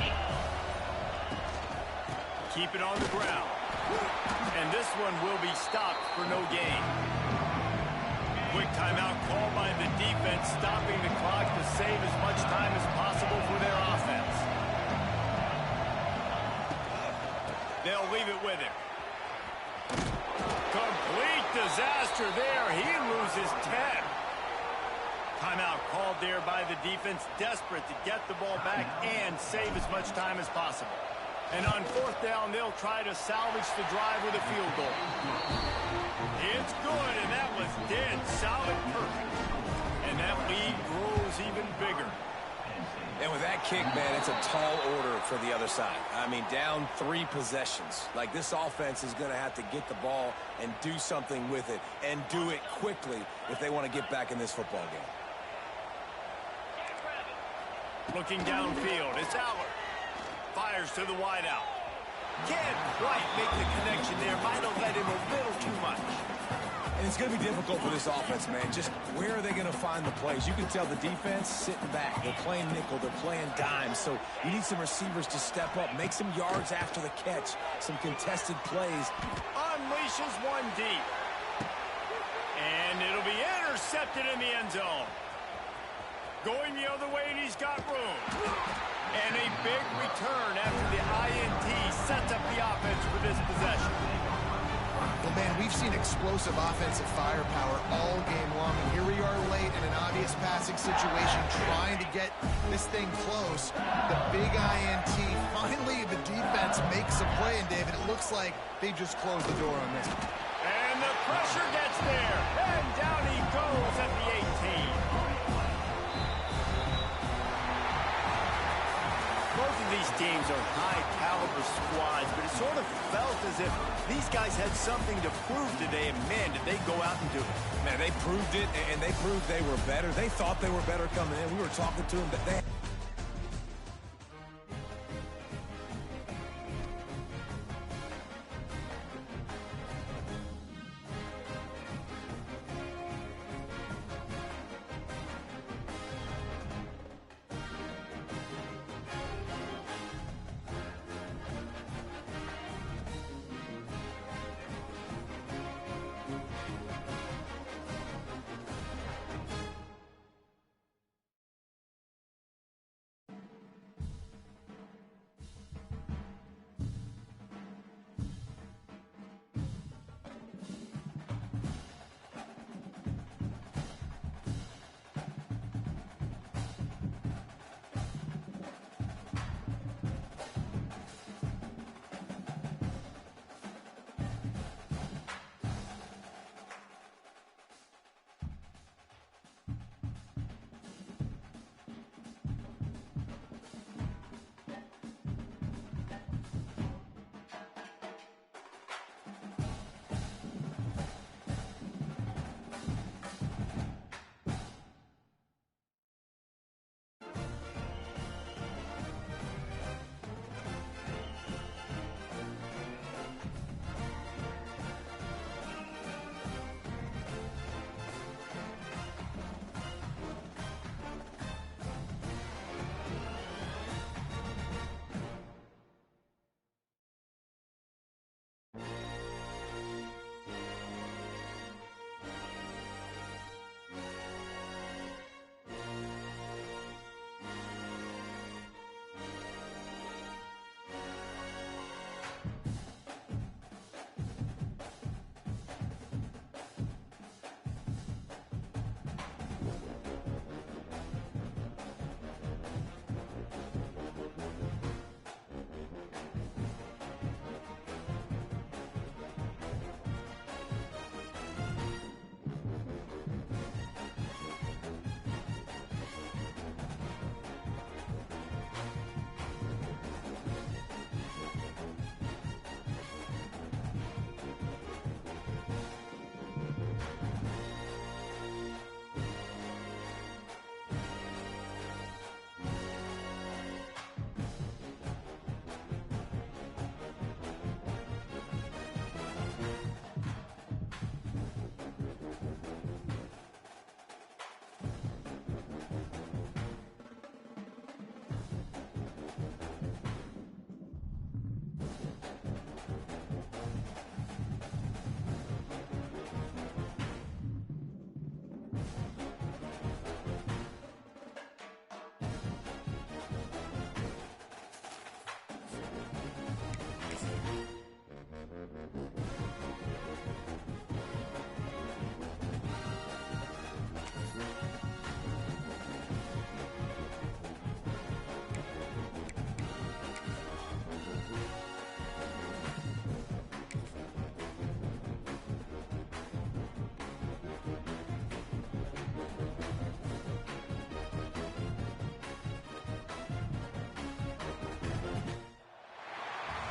Keep it on the ground. And this one will be stopped for no gain. Quick timeout called by the defense, stopping the clock to save as much time as possible for their offense. They'll leave it with him. Complete disaster there. He loses 10. Timeout called there by the defense, desperate to get the ball back and save as much time as possible. And on fourth down, they'll try to salvage the drive with a field goal. It's good, and that was dead solid, perfect. And that lead grows even bigger. And with that kick, man, it's a tall order for the other side. I mean, down 3 possessions. Like, this offense is going to have to get the ball and do something with it, and do it quickly if they want to get back in this football game. Looking downfield, it's Aller. Fires to the wideout. Can't quite make the connection there. Might have led him a little too much. And it's going to be difficult for this offense, man. Just where are they going to find the plays? You can tell the defense sitting back. They're playing nickel. They're playing dime. So you need some receivers to step up, make some yards after the catch, some contested plays. Unleashes one deep. And it'll be intercepted in the end zone. Going the other way, and he's got room. And a big return after the INT sets up the offense for this possession. Well, man, we've seen explosive offensive firepower all game long, and here we are late in an obvious passing situation trying to get this thing close. The big INT, finally the defense makes a play, and David, it looks like they just closed the door on this. And the pressure gets there, and down he goes at the 18. Both of these teams are high-caliber squads, but it sort of felt as if these guys had something to prove today, and man, did they go out and do it. Man, they proved it, and they proved they were better. They thought they were better coming in. We were talking to them that they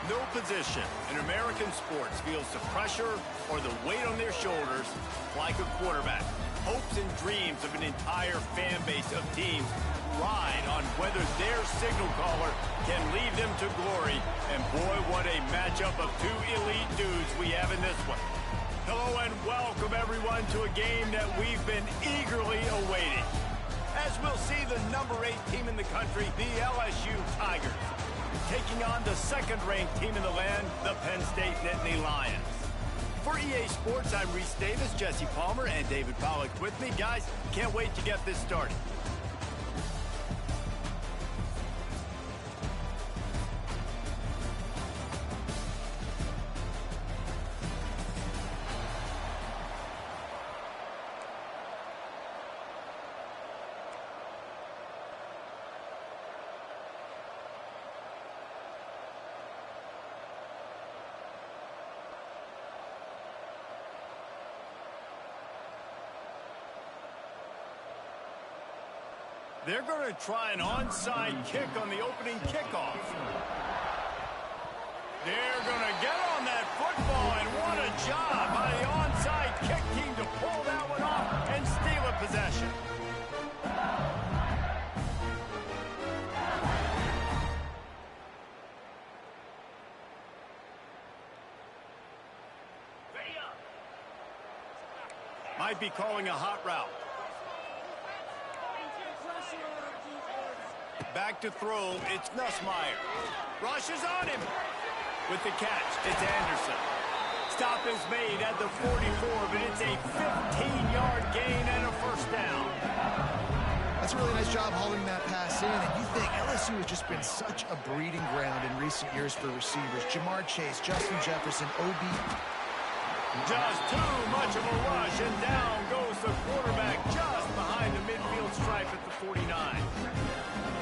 No position in American sports feels the pressure or the weight on their shoulders like a quarterback. Hopes and dreams of an entire fan base of teams ride on whether their signal caller can lead them to glory. And boy, what a matchup of two elite dudes we have in this one. Hello and welcome everyone to a game that we've been eagerly awaiting. As we'll see the number 8 team in the country, the LSU Tigers, taking on the second-ranked team in the land, the Penn State Nittany Lions. For EA Sports, I'm Reese Davis, Jesse Palmer, and David Pollack with me. Guys, can't wait to get this started. They're going to try an onside kick on the opening kickoff. They're going to get on that football, and what a job by the onside kick team to pull that one off and steal a possession. Might be calling a hot route. Back to throw, it's Nussmeier. Rushes on him. With the catch, it's Anderson. Stop is made at the 44, but it's a 15-yard gain and a first down. That's a really nice job holding that pass in, and you think LSU has just been such a breeding ground in recent years for receivers. Jamar Chase, Justin Jefferson, O.B. Just too much of a rush, and down goes the quarterback just behind the midfield stripe at the 49.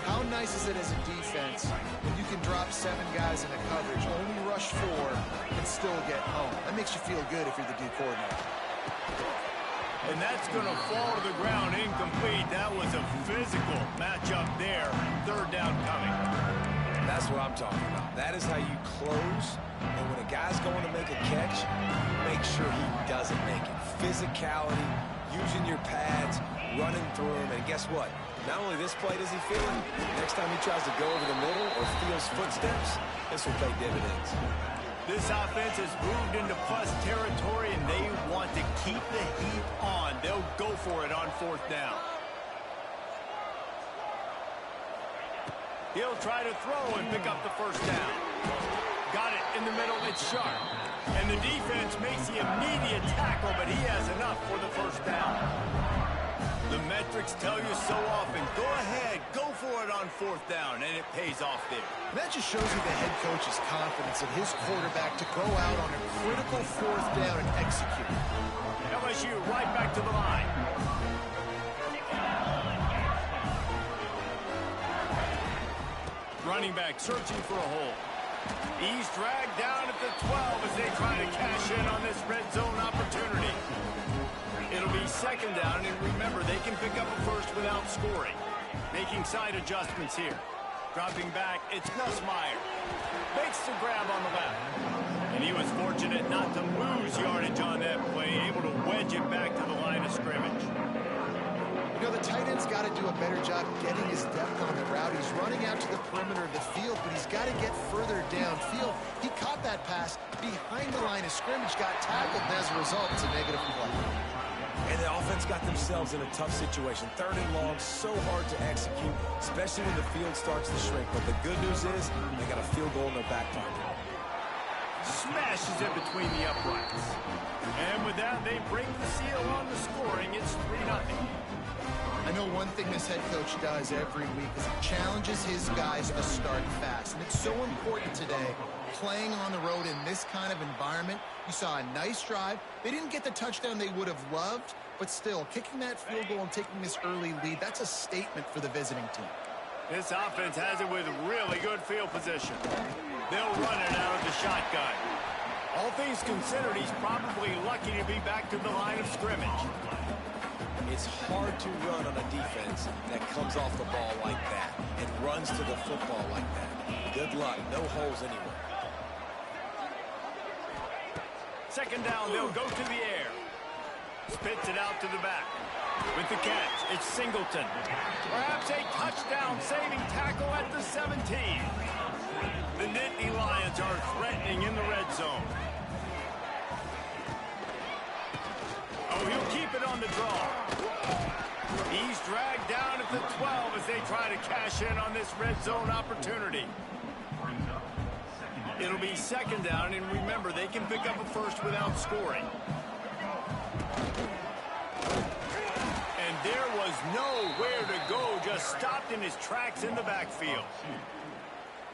How nice is it as a defense when you can drop 7 guys in a coverage, only rush 4, and still get home? That makes you feel good if you're the D coordinator. And that's going to fall to the ground incomplete. That was a physical matchup there. Third down coming. That's what I'm talking about. That is how you close. And when a guy's going to make a catch, make sure he doesn't make it. Physicality, using your pads, running through him, and guess what? Not only this play does he feel it, next time he tries to go over the middle or feels footsteps, this will pay dividends. This offense has moved into plus territory, and they want to keep the heat on. They'll go for it on fourth down. He'll try to throw and pick up the first down. Got it in the middle, it's Sharp. And the defense makes the immediate tackle, but he has enough for the first down. The metrics tell you so often, go ahead, go for it on fourth down, and it pays off there. That just shows you the head coach's confidence in his quarterback to go out on a critical fourth down and execute. LSU right back to the line. Running back searching for a hole. He's dragged down at the 12 as they try to cash in on this red zone opportunity. It'll be second down, and remember, they can pick up a first without scoring. Making side adjustments here. Dropping back, it's Nussmeier. Makes the grab on the left. And he was fortunate not to lose yardage on that play, able to wedge it back to the line of scrimmage. You know, the tight end's got to do a better job getting his depth on the route. He's running out to the perimeter of the field, but he's got to get further downfield. He caught that pass behind the line of scrimmage, got tackled, and as a result, it's a negative play. And the offense got themselves in a tough situation. Third and long, so hard to execute, especially when the field starts to shrink. But the good news is they got a field goal in their back pocket. Smashes it between the uprights. And with that, they bring the seal on the scoring. It's 3-0. I know one thing this head coach does every week is he challenges his guys to start fast. And it's so important today, playing on the road in this kind of environment. You saw a nice drive. They didn't get the touchdown they would have loved, but still, kicking that field goal and taking this early lead, that's a statement for the visiting team. This offense has it with really good field position. They'll run it out of the shotgun. All things considered, he's probably lucky to be back to the line of scrimmage. It's hard to run on a defense that comes off the ball like that and runs to the football like that. Good luck. No holes anywhere. Second down, they'll go to the air. Spits it out to the back. With the catch, it's Singleton. Perhaps a touchdown-saving tackle at the 17. The Nittany Lions are threatening in the red zone. Oh, he'll keep it on the draw. He's dragged down at the 12 as they try to cash in on this red zone opportunity. It'll be second down, and remember, they can pick up a first without scoring. And there was nowhere to go, just stopped in his tracks in the backfield.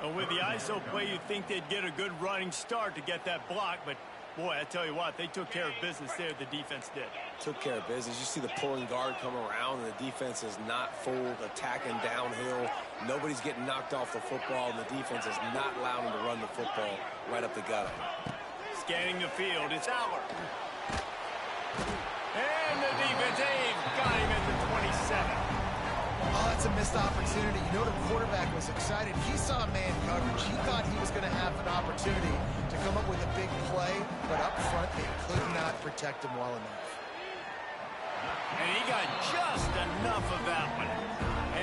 And with the ISO play, you'd think they'd get a good running start to get that block, but boy, I tell you what, they took care of business there, the defense did. Took care of business. You see the pulling guard come around, and the defense is not full, attacking downhill. Nobody's getting knocked off the football, and the defense is not allowing them to run the football right up the gut. Scanning the field, it's Aller. And the defense, they've got him at the 27. Oh, that's a missed opportunity. You know the quarterback was excited. He saw man coverage. He thought he was going to have an opportunity to come up with a big play, but up front, they could not protect him well enough. And he got just enough of that one.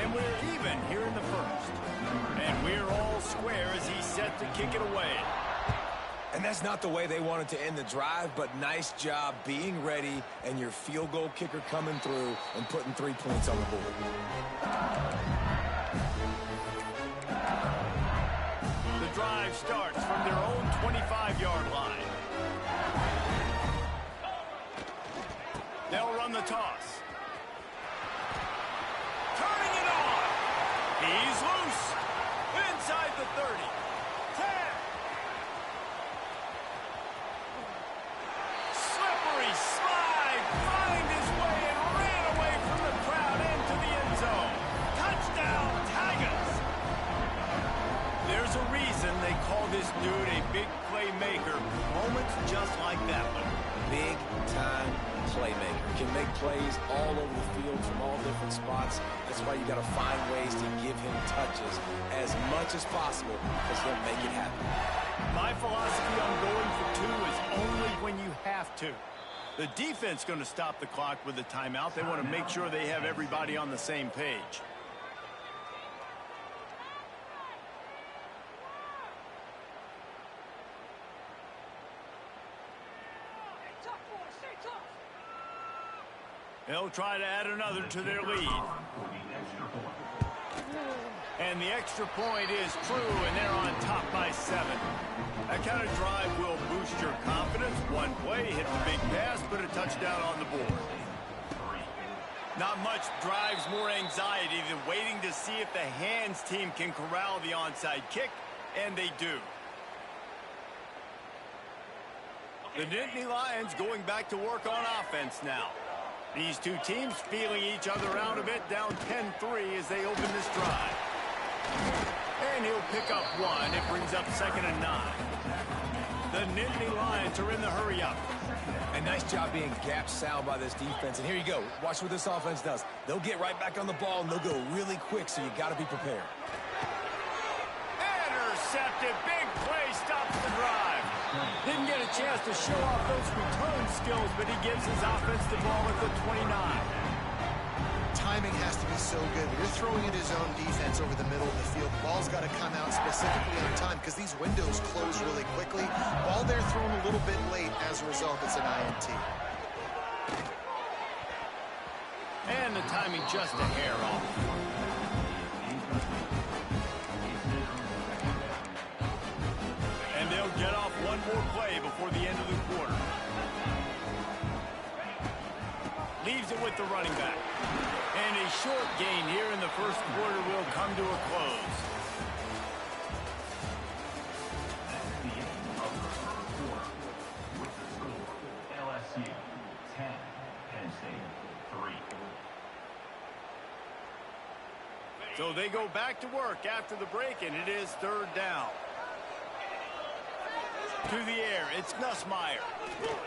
And we're even here in the first. And we're all square as he's set to kick it away. And that's not the way they wanted to end the drive, but nice job being ready and your field goal kicker coming through and putting 3 points on the board. The drive starts from their own 25-yard line. They'll run the toss. Turning it on. He's loose. Inside the 30. 10. Slippery slide. Find his way and ran away from the crowd into the end zone. Touchdown, Tigers. There's a reason they call this dude a big playmaker. Moments just like that one. Big-time playmaker. Can make plays all over the field from all different spots. That's why you got to find ways to give him touches as much as possible because he'll make it happen. My philosophy on going for two is only when you have to. The defense going to stop the clock with a timeout. They want to make sure they have everybody on the same page. They'll try to add another to their lead. And the extra point is true, and they're on top by 7. That kind of drive will boost your confidence. One play, hit the big pass, put a touchdown on the board. Not much drives more anxiety than waiting to see if the hands team can corral the onside kick, and they do. The Nittany Lions going back to work on offense now. These two teams feeling each other out a bit, down 10-3 as they open this drive. And he'll pick up one. It brings up 2nd and 9. The Nittany Lions are in the hurry-up. And nice job being gap sound by this defense. And here you go. Watch what this offense does. They'll get right back on the ball, and they'll go really quick, so you got to be prepared. Intercepted. Big play stops the drive. Didn't get a chance to show off those return skills, but he gives his offense the ball at the 29. Timing has to be so good. When you're throwing at his own defense over the middle of the field, the ball's got to come out specifically on time because these windows close really quickly. Ball there thrown a little bit late. As a result, it's an INT. And the timing just a hair off. And they'll get off one more play before the end of the quarter. Leaves it with the running back. And a short gain here in the first quarter will come to a close. LSU 10, Penn State 3. So they go back to work after the break, and it is 3rd down. To the air, it's Nussmeier.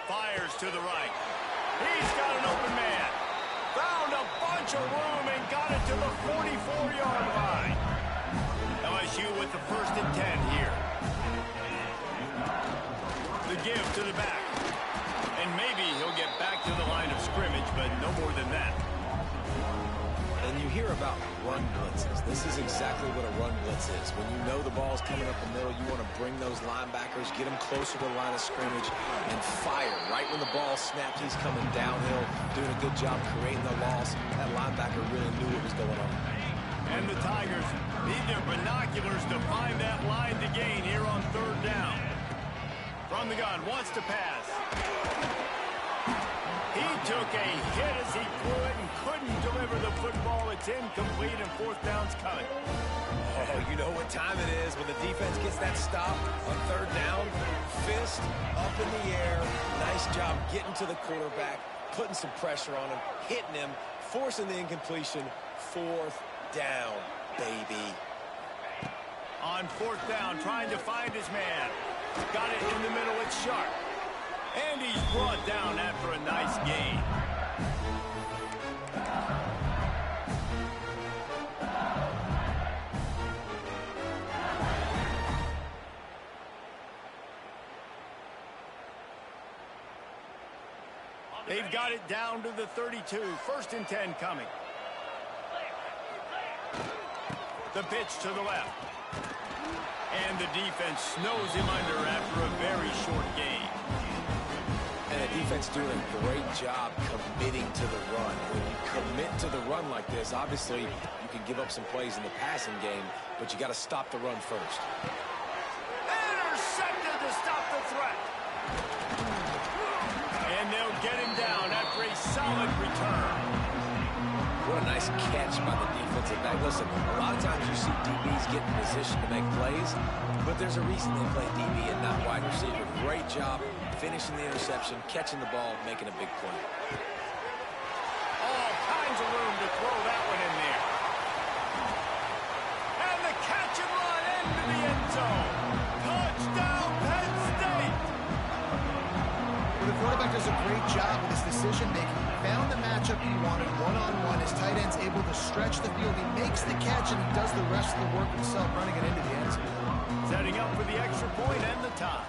Fires to the right. He's got an open man. Found a bunch of room and got it to the 44-yard line. LSU with the 1st and 10 here. The give to the back. And maybe he'll get back to the line of scrimmage, but no more than that. And you hear about run blitzes. This is exactly what a run blitz is. When you know the ball's coming up the middle, you want to bring those linebackers, get them closer to the line of scrimmage, and fire. Right when the ball snapped, he's coming downhill, doing a good job creating the loss. That linebacker really knew what was going on. And the Tigers need their binoculars to find that line to gain here on 3rd down. From the gun, wants to pass. He took a hit as he threw it and couldn't deliver the football. It's incomplete and 4th down's coming. Oh, you know what time it is when the defense gets that stop on 3rd down. Fist up in the air. Nice job getting to the quarterback, putting some pressure on him, hitting him, forcing the incompletion. 4th down, baby. On 4th down, trying to find his man. Got it in the middle, it's Sharp. And he's brought down after a nice gain. They've got it down to the 32. 1st and 10 coming. The pitch to the left. And the defense snows him under after a very short game. And the defense doing a great job committing to the run. When you commit to the run like this, obviously you can give up some plays in the passing game, but you got to stop the run first. Intercepted to stop the threat. And they'll get him down after a solid return. What a nice catch by the defensive back. Listen, a lot of times you see DBs get in position to make plays, but there's a reason they play DB and not wide receiver. Great job finishing the interception, catching the ball, making a big play. All kinds of room to throw that one in there. And the catch and run into the end zone. Touchdown, Penn State! The quarterback does a great job with his decision-making. Found the matchup he wanted one-on-one. His tight end's able to stretch the field. He makes the catch, and he does the rest of the work himself, running it into the end zone. Setting up for the extra point and the tie.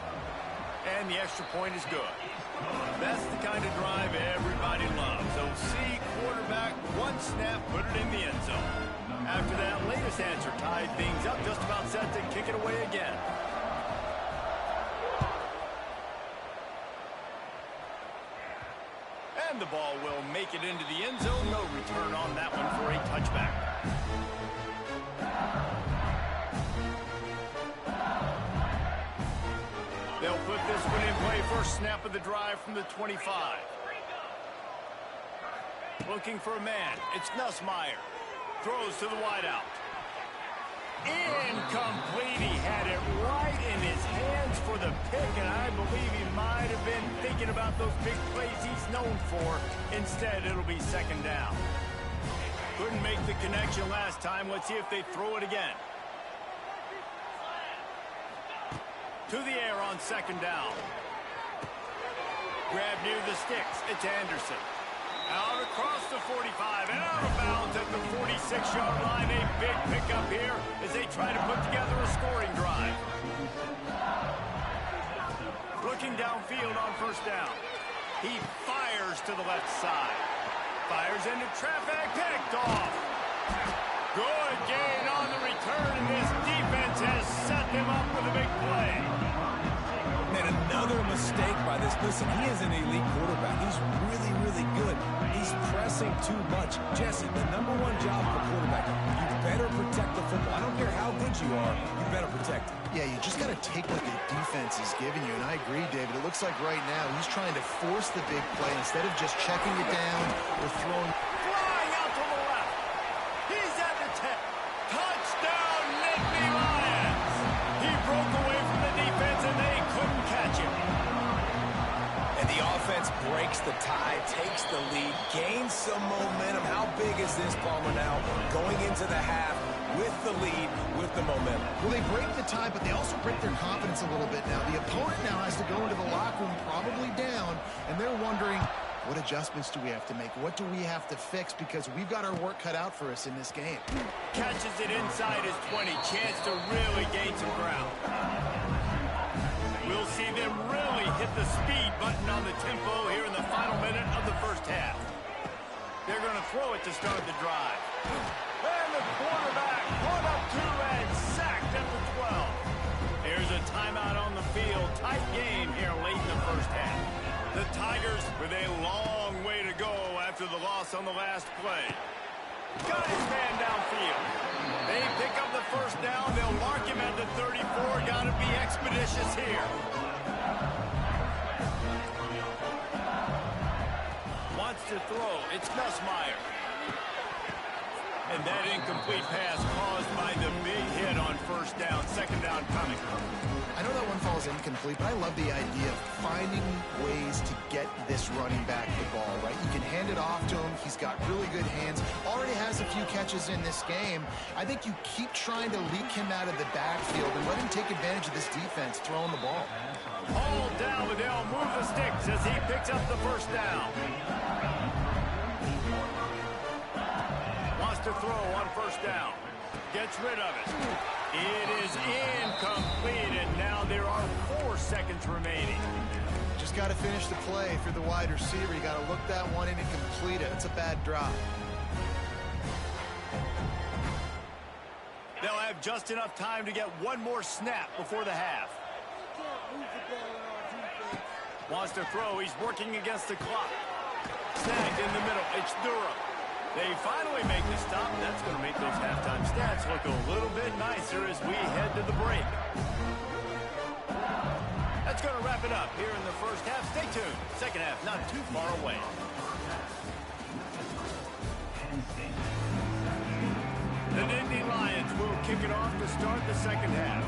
And the extra point is good. That's the kind of drive everybody loves. So see quarterback, one snap, put it in the end zone. After that latest answer tied things up, just about set to kick it away again. And the ball will make it into the end zone. No return on that one for a touchback. They'll put this one in play. First snap of the drive from the 25. Looking for a man. It's Nussmeier. Throws to the wideout. Incomplete. He had it right in his hands for the pick, and I believe he might have been thinking about those big plays he's known for. Instead, it'll be 2nd down. Couldn't make the connection last time. Let's see if they throw it again. To the air on 2nd down. Grab near the sticks. It's Anderson. Out across the 45 and out of bounds at the 46-yard line. A big pickup here as they try to put together a scoring drive. Looking downfield on 1st down. He fires to the left side. Fires into traffic. Picked off. Good gain on the return, and this defense has set them up with a big play. And another mistake by this. Listen, he is an elite quarterback. He's really, really good. He's pressing too much. Jesse, the #1 job for quarterback, you better protect the football. I don't care how good you are, you better protect it. Yeah, you just got to take what the defense is giving you, and I agree, David. It looks like right now he's trying to force the big play instead of just checking it down or throwing. Flying out to the left. He's at the 10. Touchdown, Nittany Lions. He broke away from the defense, and they couldn't catch him. And the offense breaks the tie, takes the lead, gains some momentum. How big is this, Palmer, now? Going into the half with the lead, with the momentum. Well, they break the tie, but they also break their confidence a little bit now. The opponent now has to go into the locker room probably down, and they're wondering, what adjustments do we have to make? What do we have to fix? Because we've got our work cut out for us in this game. Catches it inside his 20. Chance to really gain some ground. We'll see them really hit the speed button on the tempo here in the final minute of the first half. They're going to throw it to start the drive. And the quarterback put up 2 and sacked at the 12. Here's a timeout on the field. Tight game here late in the first half. The Tigers with a long way to go after the loss on the last play. Got his man downfield. They pick up the first down. They'll mark him at the 34. Got to be expeditious here. Wants to throw. It's Nussmeier. And that incomplete pass caused by the big hit on first down. Second down coming. I know that one falls incomplete, but I love the idea of finding ways to get this running back the ball, right? You can hand it off to him. He's got really good hands. Already has a few catches in this game. I think you keep trying to leak him out of the backfield and let him take advantage of this defense throwing the ball. All down, but they'll move the sticks as he picks up the first down. Wants to throw on first down. Gets rid of it. It is incomplete, and now there are 4 seconds remaining. Just got to finish the play. If you're the wide receiver, you got to look that one in and complete it. It's a bad drop. They'll have just enough time to get one more snap before the half. Wants to throw. He's working against the clock. Snagged in the middle. It's Durham. They finally make the stop. That's going to make those halftime stats look a little bit nicer as we head to the break. That's going to wrap it up here in the first half. Stay tuned. Second half not too far away. The Nittany Lions will kick it off to start the second half.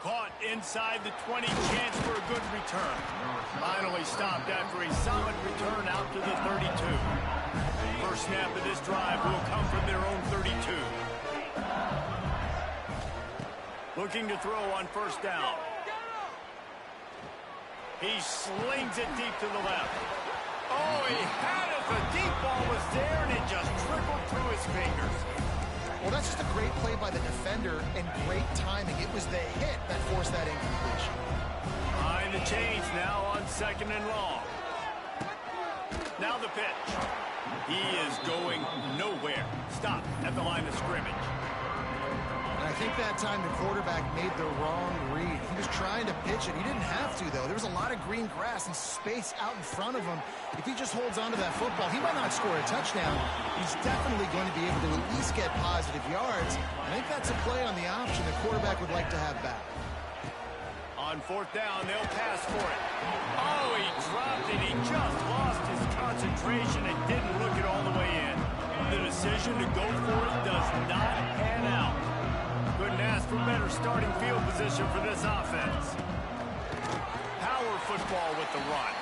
Caught inside the 20, chance for a good return. Finally stopped after a solid return out to the 32. First snap of this drive will come from their own 32. Looking to throw on first down. He slings it deep to the left. Oh, he had it. The deep ball was there, and it just trickled through his fingers. Well, that's just a great play by the defender and great timing. It was the hit that forced that incompletion. Behind the chains now on second and long. Now the pitch. He is going nowhere. Stop at the line of scrimmage. And I think that time the quarterback made the wrong read. He was trying to pitch it. He didn't have to, though. There was a lot of green grass and space out in front of him. If he just holds on to that football, he might not score a touchdown. He's definitely going to be able to at least get positive yards. I think that's a play on the option the quarterback would like to have back. On fourth down, they'll pass for it. Oh, he dropped it. He just lost his concentration and didn't look it all the way in. The decision to go for it does not pan out. Couldn't ask for better starting field position for this offense. Power football with the run.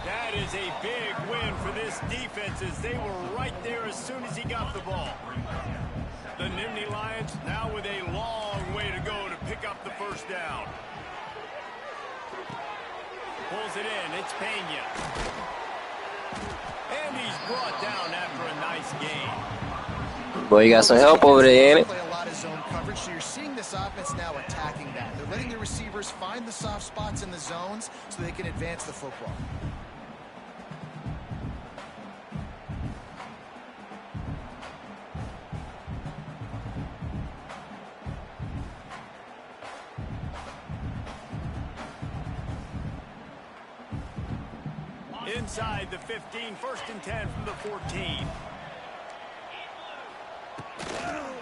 That is a big win for this defense as they were right there as soon as he got the ball. The Nittany Lions now with a long way to go to pick up the first down. Pulls it in. It's Pena. And he's brought down after a nice gain. Boy, you got some help over there, ain't it? Play a lot of zone coverage, so you're seeing this offense now attacking that. They're letting the receivers find the soft spots in the zones so they can advance the football. Inside the 15, first and 10 from the 14.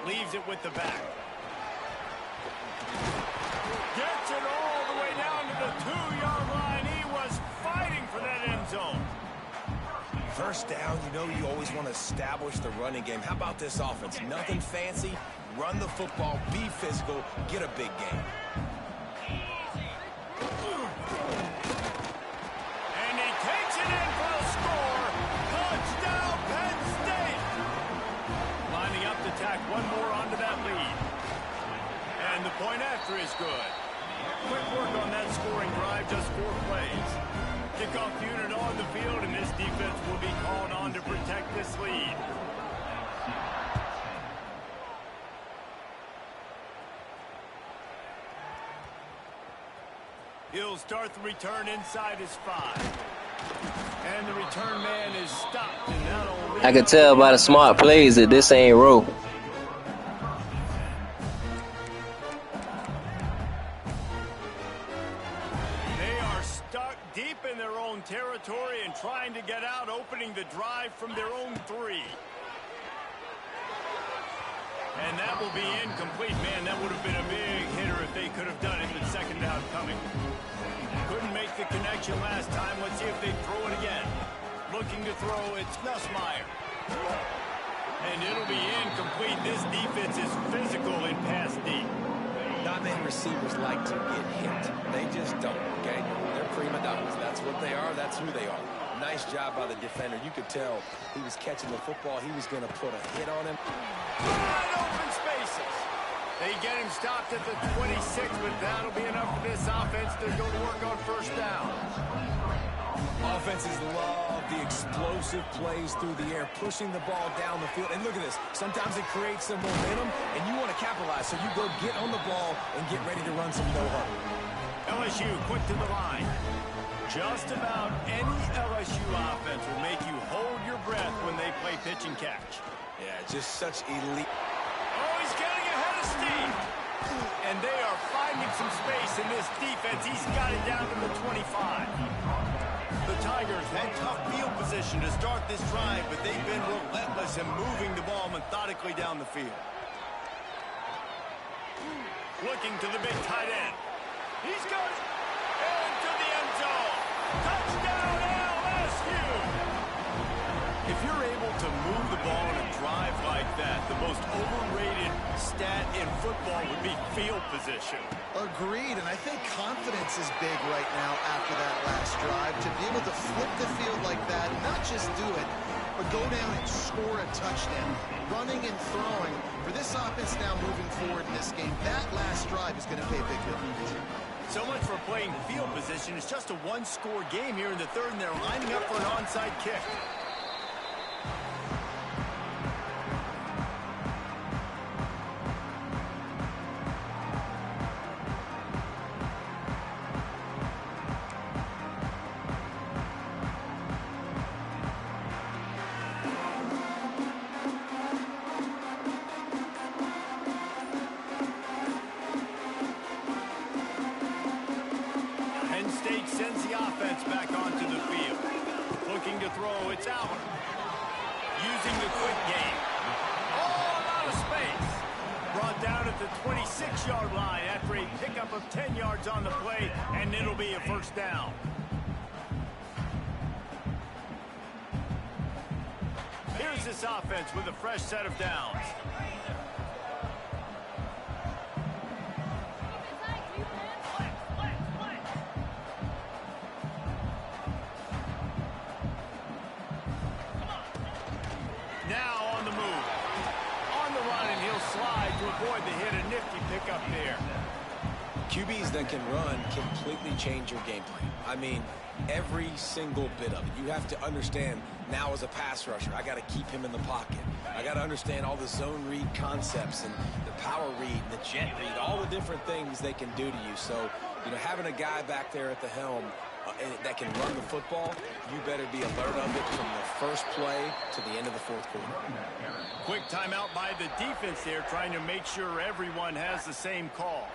Leaves it with the back. Gets it all the way down to the 2-yard line. He was fighting for that end zone. First down, you know you always want to establish the running game. How about this offense? Nothing fancy. Run the football, be physical, get a big game. One more onto that lead. And the point after is good. Quick work on that scoring drive, just 4 plays. Kickoff unit on the field, and this defense will be called on to protect this lead. He'll start the return inside his 5. And the return man is stopped. And that'll I can tell by the smart plays that this ain't row. They are stuck deep in their own territory and trying to get out, opening the drive from their own 3. And that will be incomplete. Man, that would have been a big hitter if they could have done it, but second down coming. Couldn't make the connection last time. Let's see if they throw it again. Looking to throw, it's Nussmeier. And it'll be incomplete. This defense is physical in pass deep. Not many receivers like to get hit. They just don't, okay? They're prima donnas. That's what they are. That's who they are. Nice job by the defender. You could tell he was catching the football. He was going to put a hit on him. Wide open spaces. They get him stopped at the 26, but that'll be enough for this offense to go to work on first down. Offenses love the explosive plays through the air, pushing the ball down the field. And look at this. Sometimes it creates some momentum, and you want to capitalize. So you go get on the ball and get ready to run some no-huddle. LSU quick to the line. Just about any LSU offense will make you hold your breath when they play pitch and catch. Yeah, just such elite. Oh, he's getting ahead of steam. And they are finding some space in this defense. He's got it down to the 25. The Tigers had tough field position to start this drive, but they've been relentless in moving the ball methodically down the field. Looking to the big tight end. He's got it. And to the end zone. Touchdown LSU. If you're able to move the ball in a drive like that, the most overrated stat in football would be field position. Agreed, and I think confidence is big right now after that last drive. To be able to flip the field like that, not just do it, but go down and score a touchdown. Running and throwing. For this offense now moving forward in this game, that last drive is going to pay big dividends. So much for playing field position. It's just a one-score game here in the third, and they're lining up for an onside kick. Sends the offense back onto the field. Looking to throw, it's out. Using the quick game. All out of space. Brought down at the 26-yard line after a pickup of 10 yards on the play, and it'll be a first down. Here's this offense with a fresh set of downs. Avoid the hit, a nifty pickup there. QBs that can run completely change your game plan. I mean, every single bit of it. You have to understand now as a pass rusher, I got to keep him in the pocket. I got to understand all the zone read concepts and the power read, the jet read, all the different things they can do to you. So, you know, having a guy back there at the helm that can run the football, you better be alert of it from the first play to the end of the fourth quarter. Quick timeout by the defense there, trying to make sure everyone has the same call.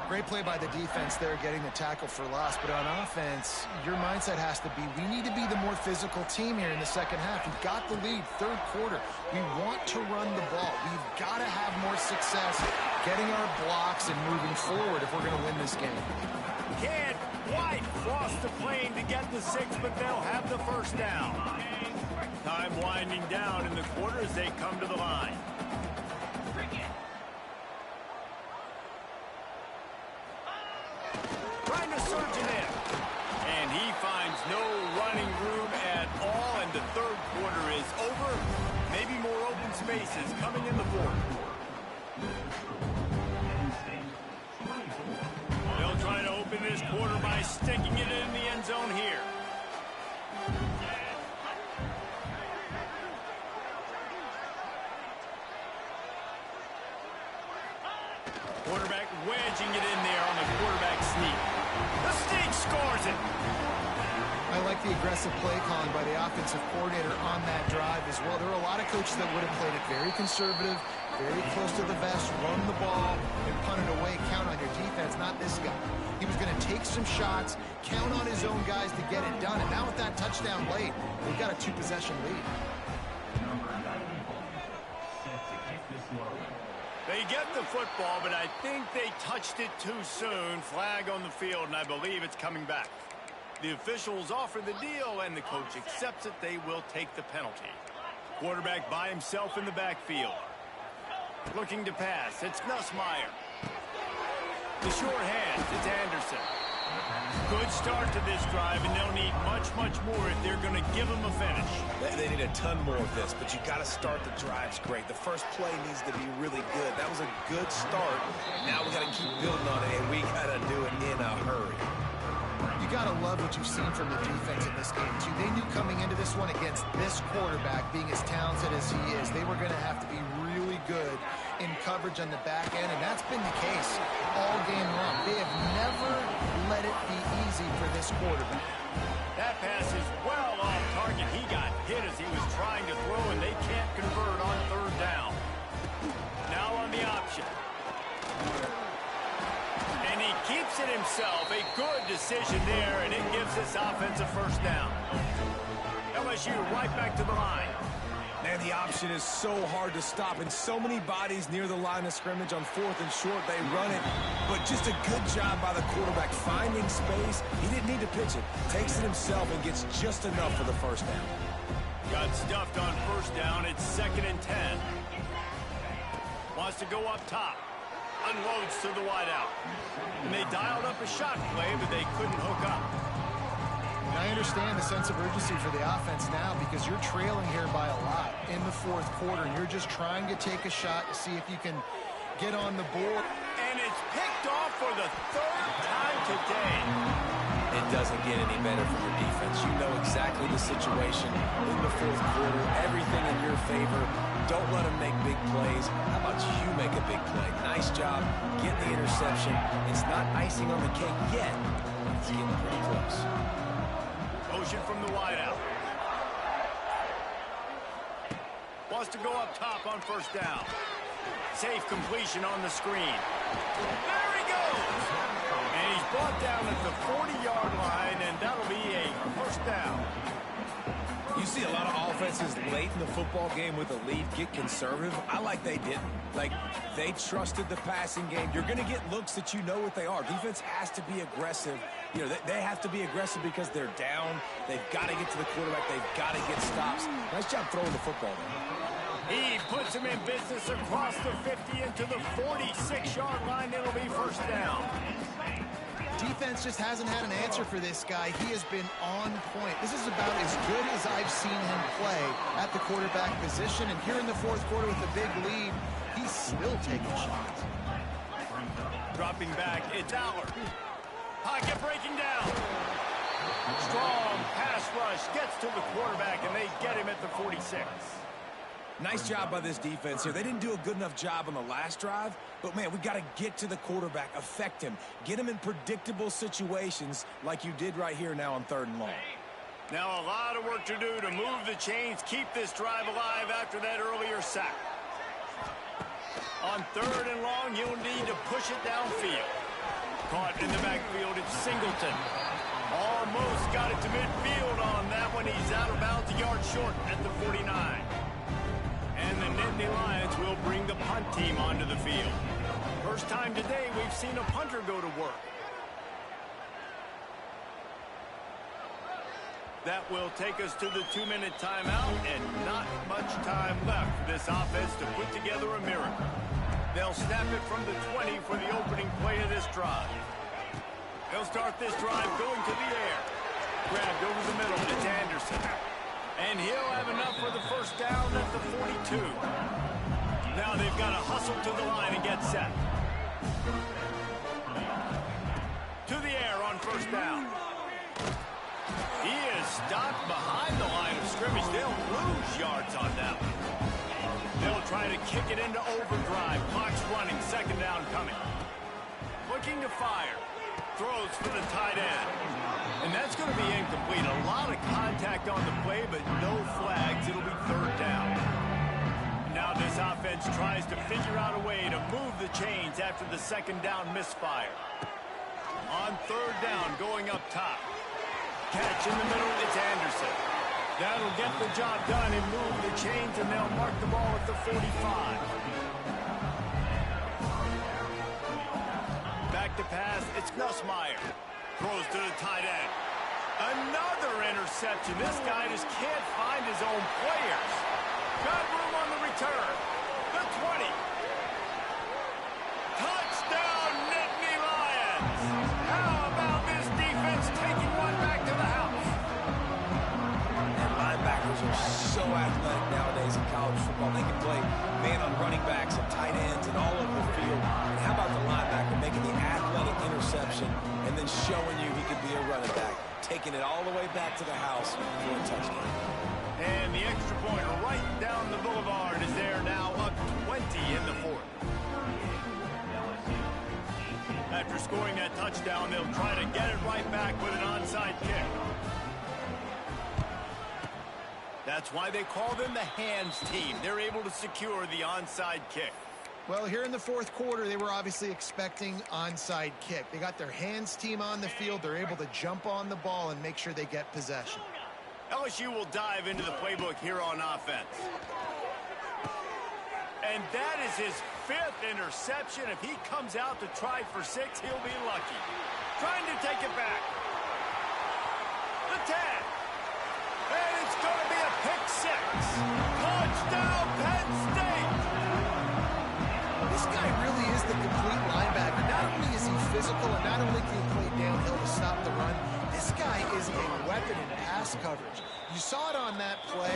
Great play by the defense there, getting the tackle for loss. But on offense, your mindset has to be, we need to be the more physical team here in the second half. We've got the lead, third quarter. We want to run the ball. We've got to have more success getting our blocks and moving forward if we're going to win this game. Can't quite cross the plane to get the 6, but they'll have the first down. Time winding down in the quarter as they come to the line. Trying to surge it in. And he finds no running room at all, and the third quarter is over. Maybe more open spaces coming in the fourth. They'll try to open this quarter by sticking it in the end zone here. Quarterback wedging it in there on the quarterback sneak. The sneak scores it. I like the aggressive play calling by the offensive coordinator on that drive as well. There are a lot of coaches that would have played it very conservative, very close to the vest, run the ball, and punt it away, count on your defense, not this guy. He was going to take some shots, count on his own guys to get it done, and now with that touchdown late, they've got a 2-possession lead. They get the football, but I think they touched it too soon. Flag on the field, and I believe it's coming back. The officials offer the deal, and the coach accepts it. They will take the penalty. Quarterback by himself in the backfield. Looking to pass. It's Nussmeier. The short hand. It's Anderson. Good start to this drive, and they'll need much, much more if they're going to give them a finish. They need a ton more of this, but you got to start the drives great. The first play needs to be really good. That was a good start. Now we got to keep building on it, and we got to do it in a hurry. You got to love what you've seen from the defense in this game, too. They knew coming into this one against this quarterback, being as talented as he is, they were going to have to be really good in coverage on the back end, and that's been the case all game long. They have never let it be easy for this quarterback. That pass is well off target. He got hit as he was trying to throw, and they can't convert on third down. Now on the option. And he keeps it himself. A good decision there, and it gives this offense a first down. LSU right back to the line. Man, the option is so hard to stop, and so many bodies near the line of scrimmage on 4th and short. They run it, but just a good job by the quarterback finding space. He didn't need to pitch it. Takes it himself and gets just enough for the first down. Got stuffed on first down. It's 2nd and 10. Wants to go up top. Unloads to the wideout. And they dialed up a shot play, but they couldn't hook up. And I understand the sense of urgency for the offense now because you're trailing here by a lot in the 4th quarter, and you're just trying to take a shot to see if you can get on the board. And it's picked off for the 3rd time today. It doesn't get any better for your defense. You know exactly the situation in the 4th quarter. Everything in your favor. Don't let them make big plays. How about you make a big play? Nice job. Get the interception. It's not icing on the cake yet. It's getting pretty close. Motion from the wideout. Wants to go up top on first down. Safe completion on the screen. There he goes! And he's brought down at the 40-yard line, and that'll be a first down. You see a lot of offenses late in the football game with a lead get conservative. I like they didn't. Like, they trusted the passing game. You're going to get looks that you know what they are. Defense has to be aggressive. You know, they have to be aggressive because they're down. They've got to get to the quarterback. They've got to get stops. Nice job throwing the football there. He puts him in business across the 50 into the 46-yard line. It'll be first down. Defense just hasn't had an answer for this guy. He has been on point. This is about as good as I've seen him play at the quarterback position. And here in the 4th quarter with a big lead, he's still taking shots. Dropping back, it's Aller. Pocket breaking down. Strong pass rush gets to the quarterback, and they get him at the 46. Nice job by this defense here. They didn't do a good enough job on the last drive, but, man, we got to get to the quarterback, affect him, get him in predictable situations like you did right here now on 3rd and long. Now a lot of work to do to move the chains, keep this drive alive after that earlier sack. On 3rd and long, you'll need to push it downfield. Caught in the backfield, it's Singleton. Almost got it to midfield on that one. He's out of bounds, a yard short at the 49. And the Nittany Lions will bring the punt team onto the field. First time today we've seen a punter go to work. That will take us to the 2-minute timeout, and not much time left for this offense to put together a miracle. They'll snap it from the 20 for the opening play of this drive. They'll start this drive going to the air. Grabbed over the middle, it's Anderson. And he'll have enough for the first down at the 42. Now they've got to hustle to the line and get set. To the air on first down. He is stopped behind the line of scrimmage. They'll lose yards on that one. They'll try to kick it into overdrive. Clock's running, 2nd down coming. Looking to fire. throws for the tight end. And that's going to be incomplete. A lot of contact on the play, but no flags. It'll be third down. Now this offense tries to figure out a way to move the chains after the second down misfire. On third down, going up top. Catch in the middle, it's Anderson. That'll get the job done and move the chains, and they'll mark the ball at the 45. Back to pass, it's Nussmeier. Throws to the tight end. Another interception. This guy just can't find his own players. Got room on the return. The 20. Touchdown, Nittany Lions. How about this defense taking one back to the house? And linebackers are so athletic nowadays in college football. They can play man on running backs and tight ends and all over the field. And how about the linebacker making the athletic interception and then showing you he could be a running back, taking it all the way back to the house for a touchdown. And the extra point right down the boulevard is there now, up 20 in the fourth. After scoring that touchdown, they'll try to get it right back with an onside kick. That's why they call them the hands team. They're able to secure the onside kick. Well, here in the fourth quarter, they were obviously expecting onside kick. They got their hands team on the field. They're able to jump on the ball and make sure they get possession. LSU will dive into the playbook here on offense. And that is his 5th interception. If he comes out to try for 6, he'll be lucky. Trying to take it back. The 10. And it's going to be a pick 6. Touchdown, Penn State. This guy really is the complete linebacker. Not only is he physical and not only can he play downhill to stop the run, this guy is a weapon in pass coverage. You saw it on that play.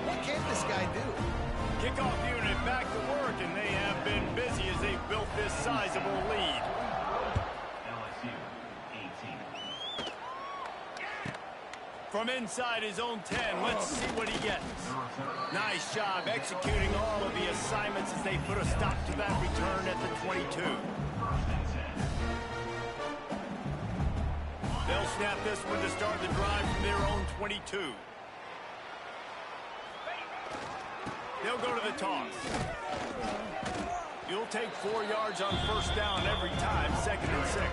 What can this guy do? Kickoff unit back to work, and they have been busy as they've built this sizable lead. From inside his own 10, let's see what he gets. Nice job executing all of the assignments as they put a stop to that return at the 22. They'll snap this one to start the drive from their own 22. They'll go to the toss. You'll take 4 yards on first down every time, 2nd and 6.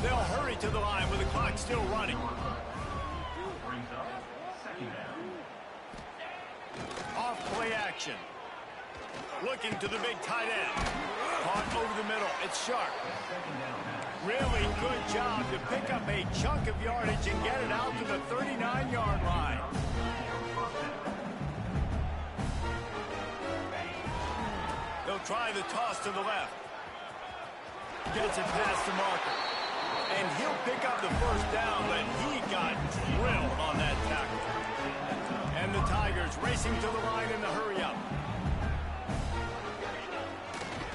They'll hurry to the line with the clock still running. Off play action. Looking to the big tight end. Caught over the middle. It's Sharp. Really good job to pick up a chunk of yardage and get it out to the 39-yard line. They'll try the toss to the left. Gets it past the marker. And he'll pick up the first down, but he got drilled on that tackle. And the Tigers racing to the line in the hurry-up.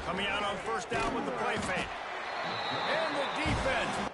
Coming out on first down with the play fake. And the defense.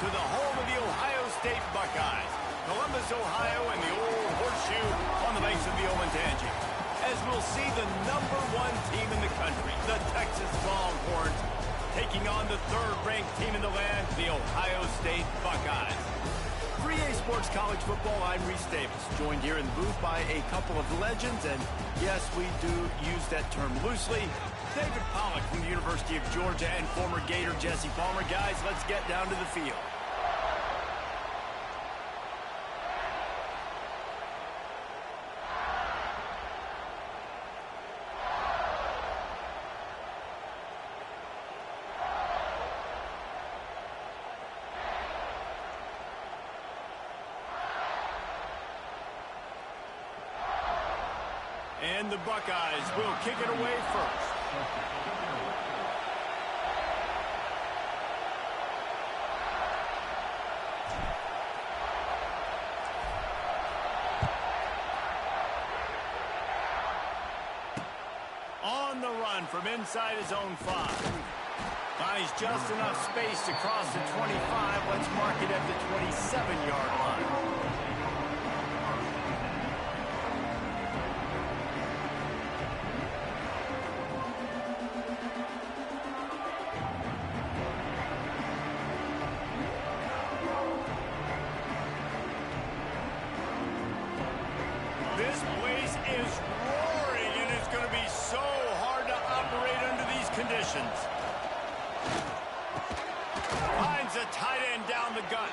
to the home of the Ohio State Buckeyes, Columbus, Ohio, and the old horseshoe on the banks of the Olentangy. As we'll see the #1 team in the country, the Texas Longhorns, taking on the 3rd-ranked team in the land, the Ohio State Buckeyes. 3A Sports College Football, I'm Reese Davis, joined here in the booth by a couple of legends, and yes, we do use that term loosely. David Pollack from the University of Georgia and former Gator Jesse Palmer. Guys, let's get down to the field. And the Buckeyes will kick it away first. On the run from inside his own 5. Finds just enough space to cross the 25. Let's mark it at the 27-yard line. This place is roaring, and it's going to be so hard to operate under these conditions. Finds a tight end down the gut.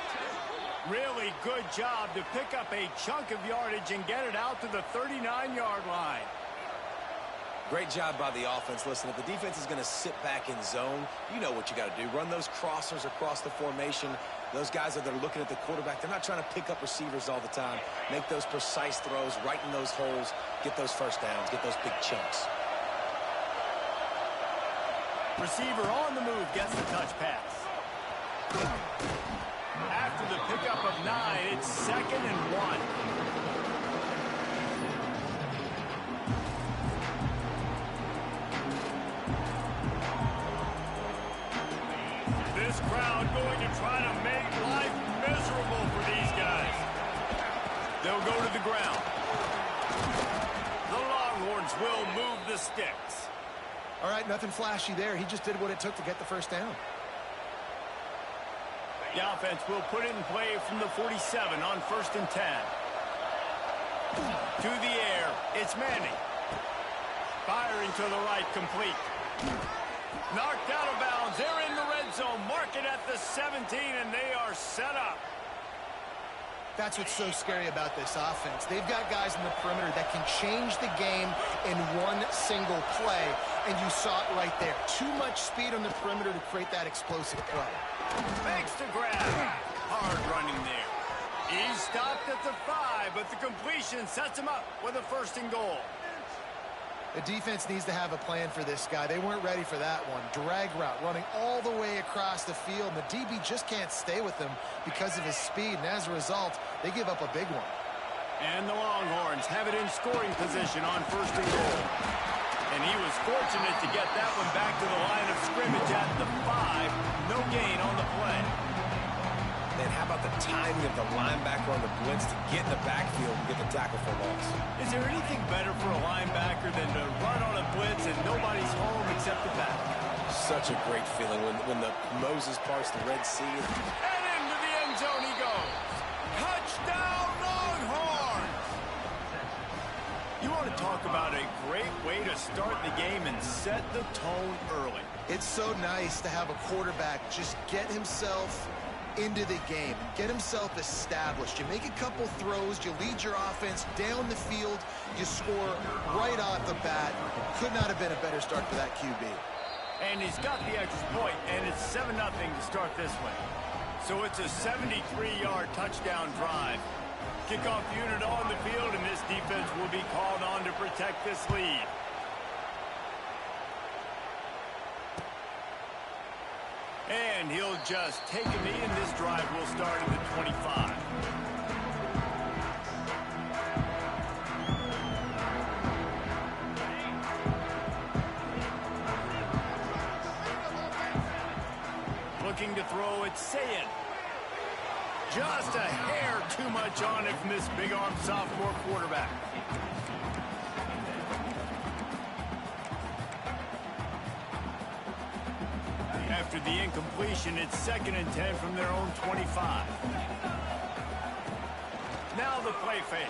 Really good job to pick up a chunk of yardage and get it out to the 39-yard line. Great job by the offense. Listen, if the defense is going to sit back in zone, you know what you got to do. Run those crossers across the formation. Those guys that are looking at the quarterback, they're not trying to pick up receivers all the time. Make those precise throws, right in those holes, get those first downs, get those big chunks. Receiver on the move gets the touch pass. After the pickup of 9, it's 2nd and 1. This crowd going to try to make life miserable for these guys. They'll go to the ground. The Longhorns will move the sticks. All right, nothing flashy there. He just did what it took to get the first down. The offense will put it in play from the 47 on 1st and 10. To the air, it's Manning. Firing to the right, complete. Knocked out of bounds. They're in the red zone. Mark it at the 17, and they are set up. That's what's so scary about this offense. They've got guys in the perimeter that can change the game in one single play, and you saw it right there. Too much speed on the perimeter to create that explosive play. Makes the grab. Hard running there. He's stopped at the 5, but the completion sets him up with a 1st and goal. The defense needs to have a plan for this guy. They weren't ready for that one. Drag route running all the way across the field, and the DB just can't stay with him because of his speed, and as a result, they give up a big one. And the Longhorns have it in scoring position on 1st and goal. And he was fortunate to get that one back to the line of scrimmage at the 5. No gain on the play. And how about the timing of the linebacker on the blitz to get in the backfield and get the tackle for loss? Is there anything better for a linebacker than to run on a blitz and nobody's home except the back? Such a great feeling when the Moses parts the Red Sea. And into the end zone he goes. Touchdown, Longhorns! You want to talk about a great way to start the game and set the tone early. It's so nice to have a quarterback just get himself into the game, get himself established. You make a couple throws, you lead your offense down the field, you score right off the bat. Could not have been a better start for that QB. And he's got the extra point, and it's 7-0 to start this one. So it's a 73-yard touchdown drive. Kickoff unit on the field, and this defense will be called on to protect this lead. And he'll just take a knee, and this drive will start at the 25. Looking to throw, it's Sayin. too much on it from this big-arm sophomore quarterback. After the incompletion, it's 2nd and 10 from their own 25. Now the play fake.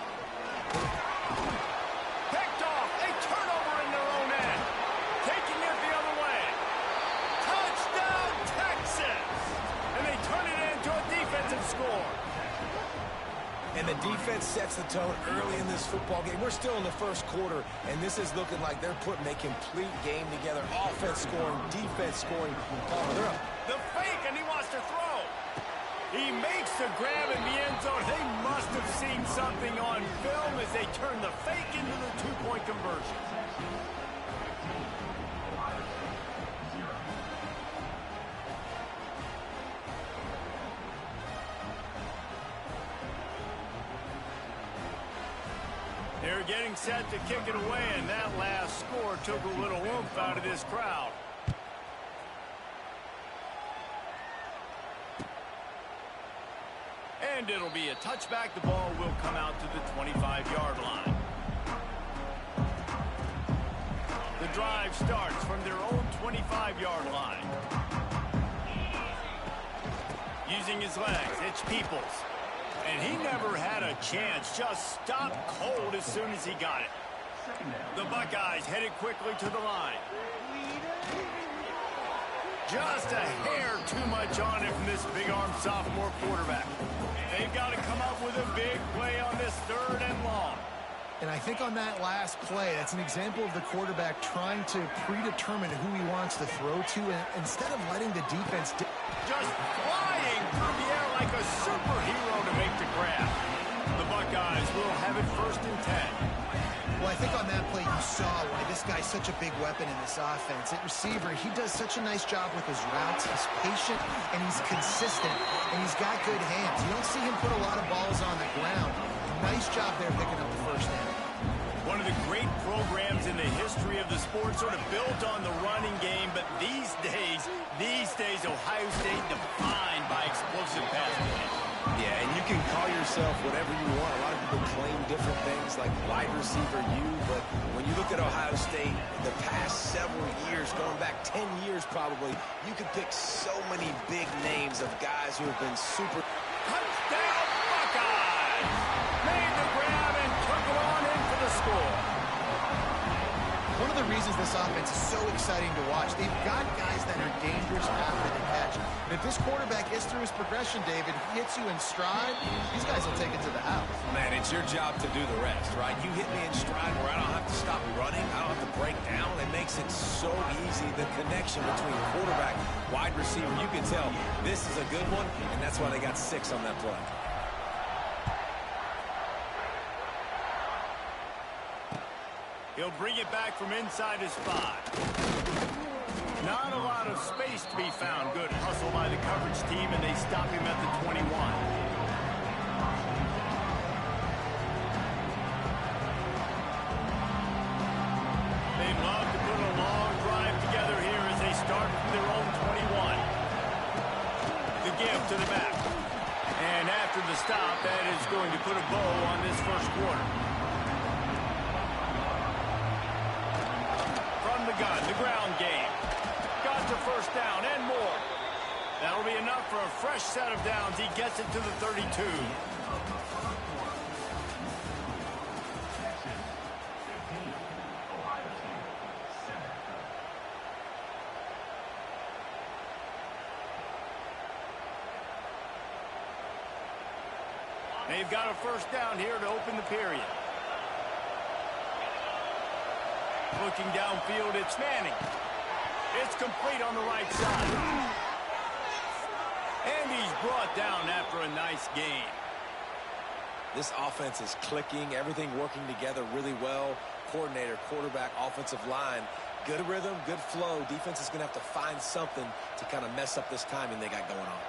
Picked off. A turnover in their own end. Taking it the other way. Touchdown, Texas! And they turn it into a defensive score. And the defense sets the tone early in this football game. We're still in the first quarter, and this is looking like they're putting a complete game together. Offense scoring, defense scoring. They're up. The fake, and he wants to throw. He makes the grab in the end zone. They must have seen something on film as they turn the fake into the two-point conversion. They're getting set to kick it away, and that last score took a little oomph out of this crowd. And it'll be a touchback. The ball will come out to the 25-yard line. The drive starts from their own 25-yard line. Using his legs, it's Peoples. And he never had a chance, just stopped cold as soon as he got it. The Buckeyes headed quickly to the line. Just a hair too much on it from this big-arm sophomore quarterback. They've got to come up with a big play on this 3rd and long. And I think on that last play, that's an example of the quarterback trying to predetermine who he wants to throw to, and instead of letting the defense... Just flying through the air like a superhero to make the grab. The Buckeyes will have it 1st and 10. Well, I think on that play you saw why this guy's such a big weapon in this offense. At receiver, he does such a nice job with his routes. He's patient, and he's consistent, and he's got good hands. You don't see him put a lot of balls on the ground. Nice job there picking up the 1st down. One of the great programs in the history of the sport, sort of built on the running game, but these days, Ohio State defined by explosive pass play. Yeah, and you can call yourself whatever you want. A lot of people claim different things like wide receiver you, but when you look at Ohio State, the past several years, going back 10 years probably, you could pick so many big names of guys who have been super... Touchdown, Buckeyes! Made the grab and took it on in for the score. One of the reasons this offense is so exciting to watch, they've got guys that are dangerous after the catch. And if this quarterback gets through his progression, David, he hits you in stride, these guys will take it to the house. Man, it's your job to do the rest, right? You hit me in stride where I don't have to stop running. I don't have to break down. It makes it so easy, the connection between quarterback, wide receiver. You can tell this is a good one, and that's why they got 6 on that play. He'll bring it back from inside his 5. Not a lot of space to be found. Good hustle by the coverage team, and they stop him at the 21. They love to put a long drive together here as they start from their own 21. The give to the back. And after the stop, that is going to put a bow on this first quarter. The gun, the ground game. Got to 1st down and more. That'll be enough for a fresh set of downs. He gets it to the 32. They've got a 1st down here to open the period. Looking downfield, it's Manning. It's complete on the right side. And he's brought down after a nice gain. This offense is clicking, everything working together really well. Coordinator, quarterback, offensive line. Good rhythm, good flow. Defense is going to have to find something to kind of mess up this timing they got going on.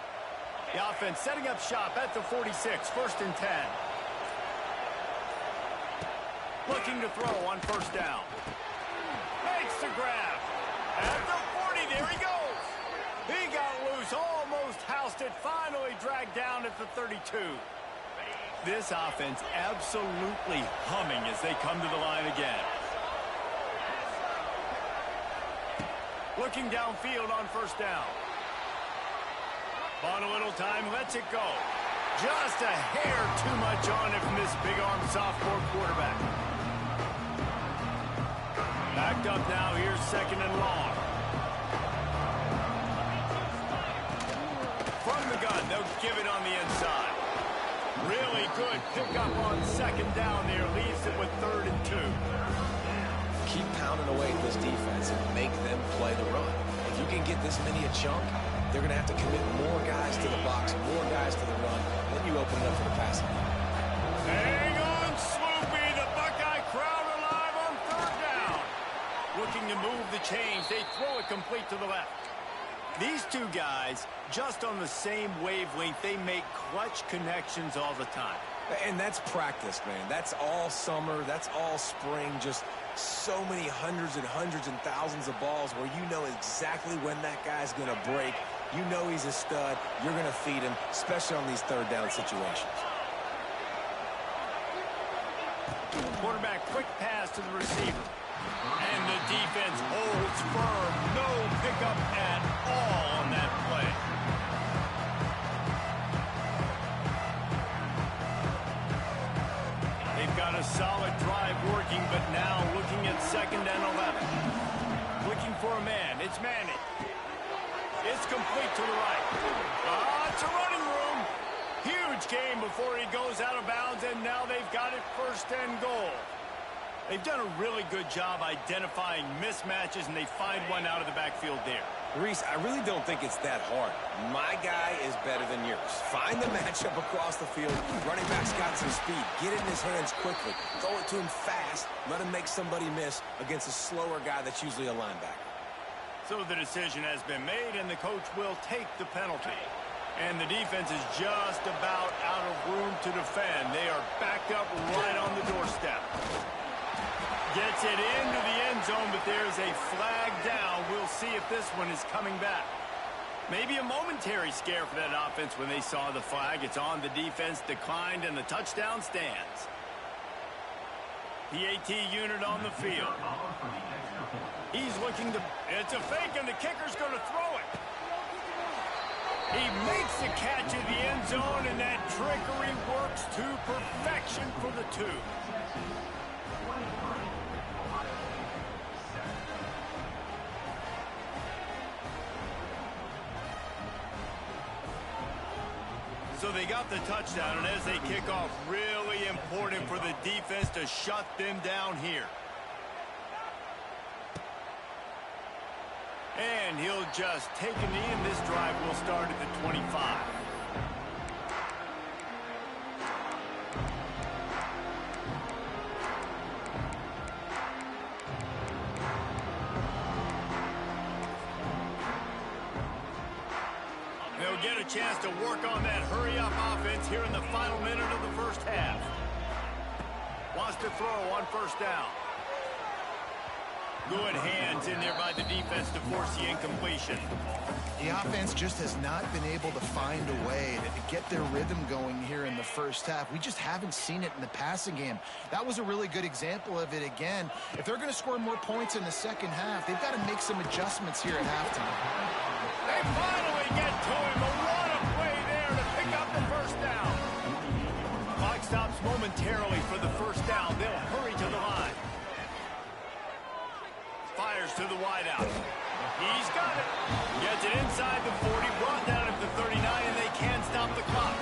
The offense setting up shop at the 46, 1st and 10. Looking to throw on 1st down. Makes the grab. At the 40, there he goes. He got loose, almost housed it, finally dragged down at the 32. This offense absolutely humming as they come to the line again. Looking downfield on first down. On a little time, lets it go. Just a hair too much on it from this big-arm sophomore quarterback. Backed up now, here's second and long. From the gun, they'll give it on the inside. Really good pickup on second down there, leaves it with 3rd and 2. Keep pounding away at this defense and make them play the run. If you can get this many a chunk, they're going to have to commit more guys to the box, more guys to the run. Then you open it up for the passing. Hang on, Swoopy. The Buckeye crowd alive on 3rd down. Looking to move the chains. They throw it complete to the left. These two guys, just on the same wavelength, they make clutch connections all the time. And that's practice, man. That's all summer. That's all spring. Just so many hundreds and thousands of balls where you know exactly when that guy's going to break. You know he's a stud. You're going to feed him, especially on these 3rd down situations. Quarterback, quick pass to the receiver. And the defense holds firm. No pickup at all on that play. They've got a solid drive working, but now looking at 2nd and 11. Looking for a man. It's Manning. It's complete to the right. It's a running room. Huge game before he goes out of bounds, and now they've got it 1st and goal. They've done a really good job identifying mismatches, and they find one out of the backfield there. Reese, I really don't think it's that hard. My guy is better than yours. Find the matchup across the field. Running back's got some speed. Get it in his hands quickly. Throw it to him fast. Let him make somebody miss against a slower guy that's usually a linebacker. So the decision has been made, and the coach will take the penalty. And the defense is just about out of room to defend. They are backed up right on the doorstep. Gets it into the end zone, but there's a flag down. We'll see if this one is coming back. Maybe a momentary scare for that offense when they saw the flag. It's on the defense, declined, and the touchdown stands. PAT unit on the field. He's looking to... It's a fake, and the kicker's going to throw it. He makes the catch in the end zone, and that trickery works to perfection for the 2. So they got the touchdown, and as they kick off, really important for the defense to shut them down here. And he'll just take a knee, and this drive will start at the 25. They'll get a chance to work on that hurry-up offense here in the final minute of the first half. Wants to throw on first down. Good hands in there by the defense to force the incompletion. The offense just has not been able to find a way to get their rhythm going here in the first half. We just haven't seen it in the passing game. That was a really good example of it again. If they're going to score more points in the second half, they've got to make some adjustments here at halftime. They finally get to him. What a play there to pick up the first down. Clock stops momentarily for the first down. They'll hurry to the line. Fires to the wideout. He's got it. Gets it inside the 40, brought down at the 39, and they can't stop the clock.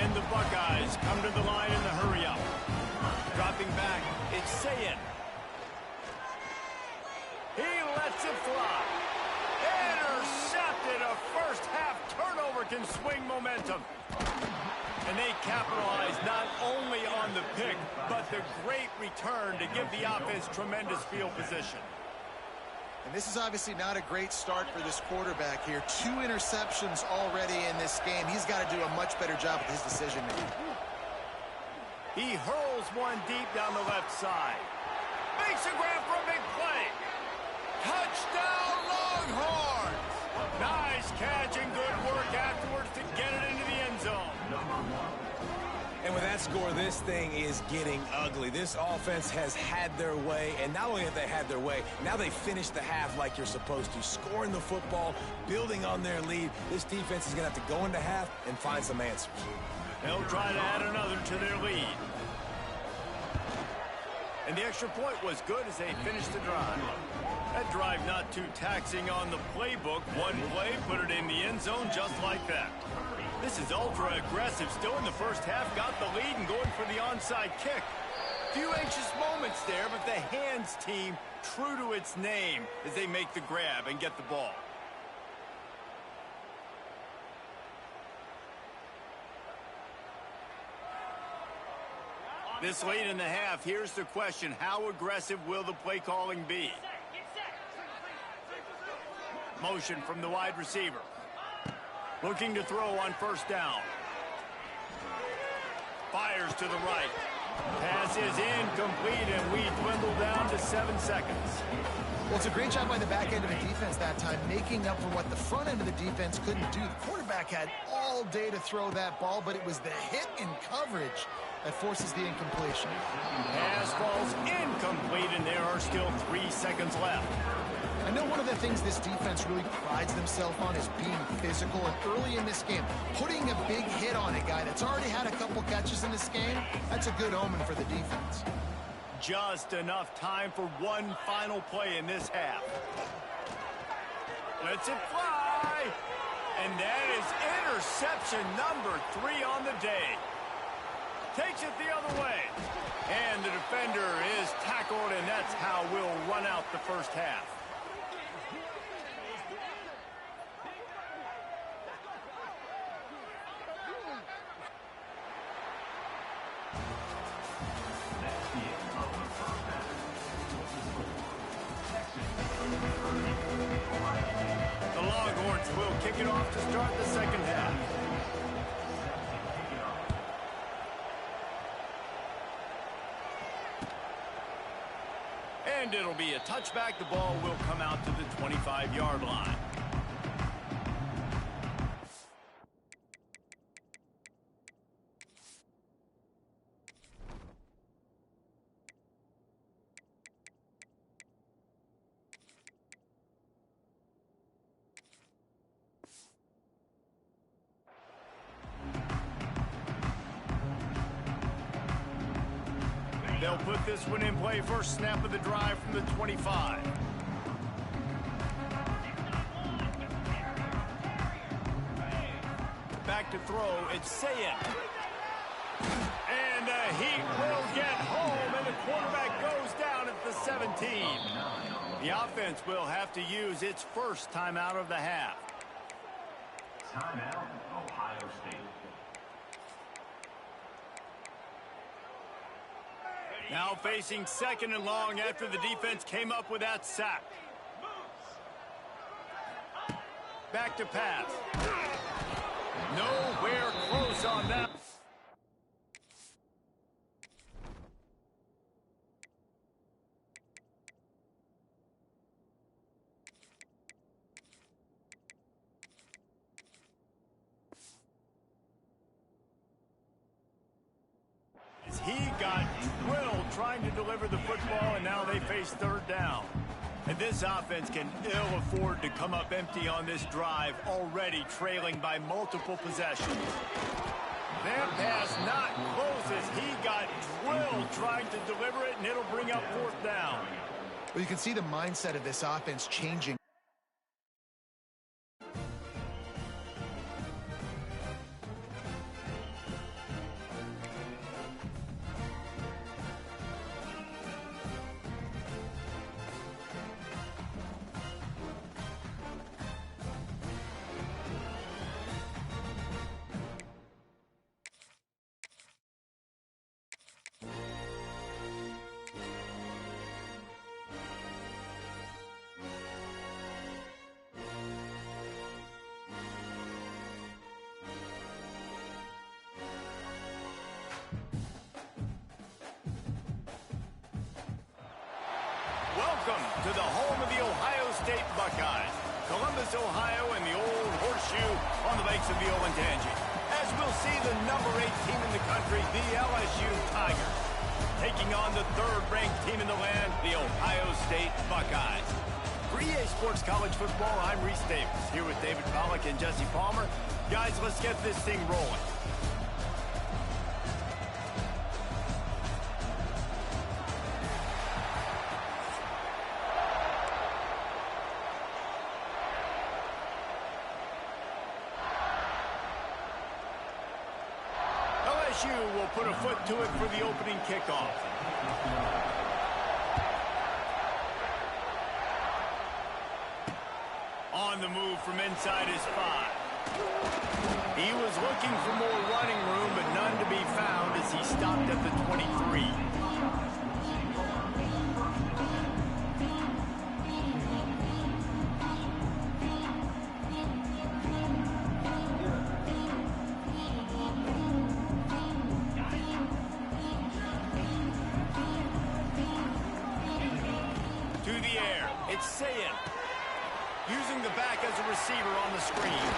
And the Buckeyes come to the line in the hurry-up. Dropping back, it's Sayin. He lets it fly. Intercepted. A first-half turnover can swing momentum. And they capitalize not only on the pick, but the great return to give the offense tremendous field position. And this is obviously not a great start for this quarterback here. 2 interceptions already in this game. He's got to do a much better job with his decision-making. He hurls one deep down the left side. Makes a grab for a big play. Touchdown, Longhorns! Nice catch and good work afterwards to get it into the end zone. that score, this thing is getting ugly. This offense has had their way, and not only have they had their way, now they finished the half like you're supposed to, scoring the football, building on their lead. This defense is going to have to go into half and find some answers. They'll try to add another to their lead. And the extra point was good as they finished the drive. That drive not too taxing on the playbook. One play, put it in the end zone just like that. This is ultra aggressive. Still in the first half, got the lead and going for the onside kick. Few anxious moments there, but the hands team true to its name as they make the grab and get the ball. This late in the half, here's the question. How aggressive will the play calling be? Motion from the wide receiver. Looking to throw on first down. Fires to the right. Pass is incomplete, and we dwindle down to 7 seconds. Well, it's a great job by the back end of the defense that time, making up for what the front end of the defense couldn't do. The quarterback had all day to throw that ball, but it was the hit in coverage that forces the incompletion. Pass falls incomplete, and there are still 3 seconds left. I know one of the things this defense really prides themselves on is being physical, and early in this game, putting a big hit on a guy that's already had a couple catches in this game, that's a good omen for the defense. Just enough time for one final play in this half. Lets it fly, and that is interception number 3 on the day. Takes it the other way, and the defender is tackled, and that's how we'll run out the first half. The Longhorns will kick it off to start the second half. And it'll be a touchback. The ball will come out to the 25-yard line. They'll put this one in play. First snap of the drive from the 25. Back to throw. It's Sayin. And he will get home, and the quarterback goes down at the 17. The offense will have to use its first timeout of the half. Timeout, Ohio State. Now facing second and long after the defense came up with that sack. Back to pass. Nowhere close on that. He got drilled trying to deliver the football, and now they face third down. And this offense can ill afford to come up empty on this drive, already trailing by multiple possessions. That pass not close as he got drilled trying to deliver it, and it'll bring up fourth down. Well, you can see the mindset of this offense changing. Welcome to the home of the Ohio State Buckeyes. Columbus, Ohio, and the old horseshoe on the banks of the Olentangy. As we'll see, the number 8 team in the country the LSU Tigers, taking on the third-ranked team in the land, the Ohio State Buckeyes. For EA Sports College Football, I'm Reese Davis, here with David Pollack and Jesse Palmer. Guys, let's get this thing rolling. LSU will put a foot to it for the opening kickoff. On the move from inside his 5. He was looking for more running room, but none to be found as he stopped at the 23. To the air, it's Sayin. Using the back as a receiver on the screen.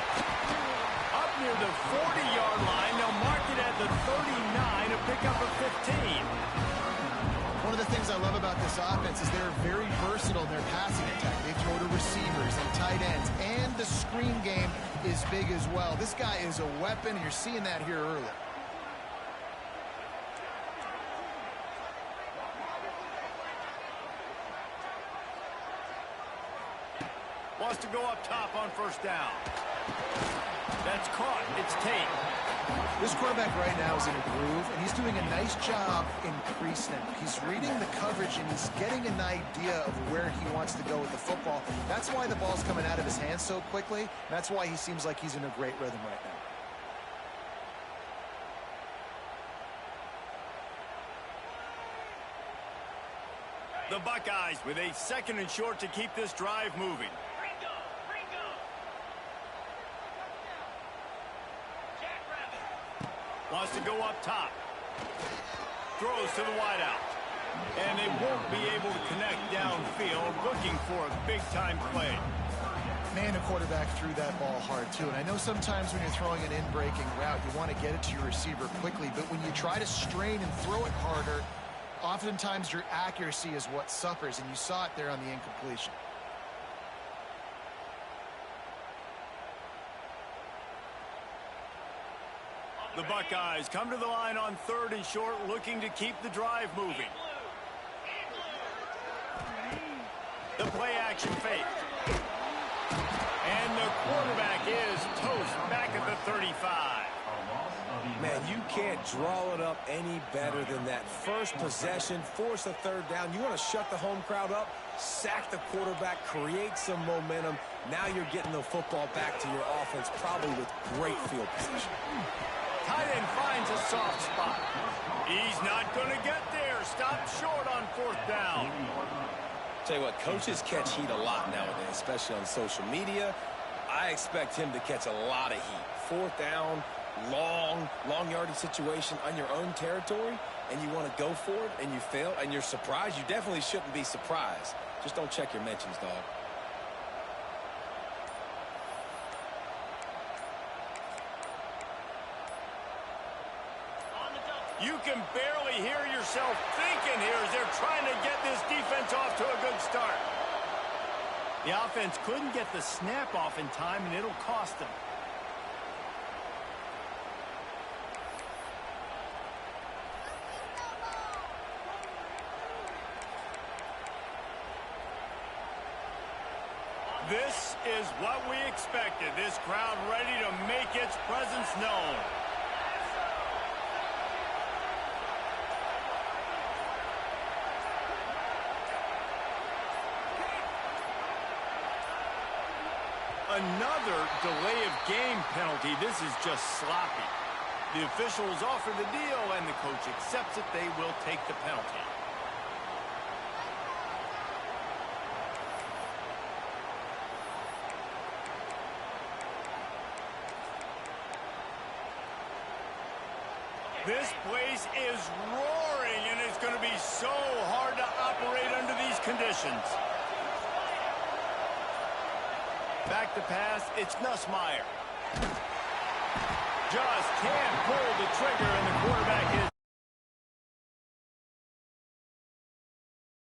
Up near the 40-yard line, they'll mark it at the 39 to pick up a 15. One of the things I love about this offense is they're very versatile in their passing attack. They throw to receivers and tight ends, and the screen game is big as well. This guy is a weapon, and you're seeing that here early. Wants to go up top on first down. That's caught. It's Tate. This quarterback right now is in a groove, and he's doing a nice job in crease now. He's reading the coverage, and he's getting an idea of where he wants to go with the football. That's why the ball's coming out of his hands so quickly. That's why he seems like he's in a great rhythm right now. The Buckeyes with a 2nd and short to keep this drive moving. Wants to go up top. Throws to the wideout. And they won't be able to connect downfield, looking for a big-time play. Man, the quarterback threw that ball hard, too. And I know sometimes when you're throwing an in-breaking route, you want to get it to your receiver quickly. But when you try to strain and throw it harder, oftentimes your accuracy is what suffers. And you saw it there on the incompletion. The Buckeyes come to the line on 3rd and short, looking to keep the drive moving. The play action fake. And the quarterback is toast back at the 35. Man, you can't draw it up any better than that. First possession, force a 3rd down. You want to shut the home crowd up, sack the quarterback, create some momentum. Now you're getting the football back to your offense, probably with great field position. Tight end finds a soft spot. He's not going to get there. Stopped short on 4th down. Tell you what, coaches catch heat a lot nowadays, especially on social media. I expect him to catch a lot of heat. 4th down, long yardage situation on your own territory, and you want to go for it, and you fail, and you're surprised. You definitely shouldn't be surprised. Just don't check your mentions, dog. You can barely hear yourself thinking here as they're trying to get this defense off to a good start. The offense couldn't get the snap off in time, and it'll cost them. This is what we expected. This crowd ready to make its presence known. Another delay of game penalty. This is just sloppy. The officials offer the deal, and the coach accepts it. They will take the penalty. This place is roaring, and it's going to be so hard to operate under these conditions. Back to pass, it's Nussmeier. just can't pull the trigger, and the quarterback is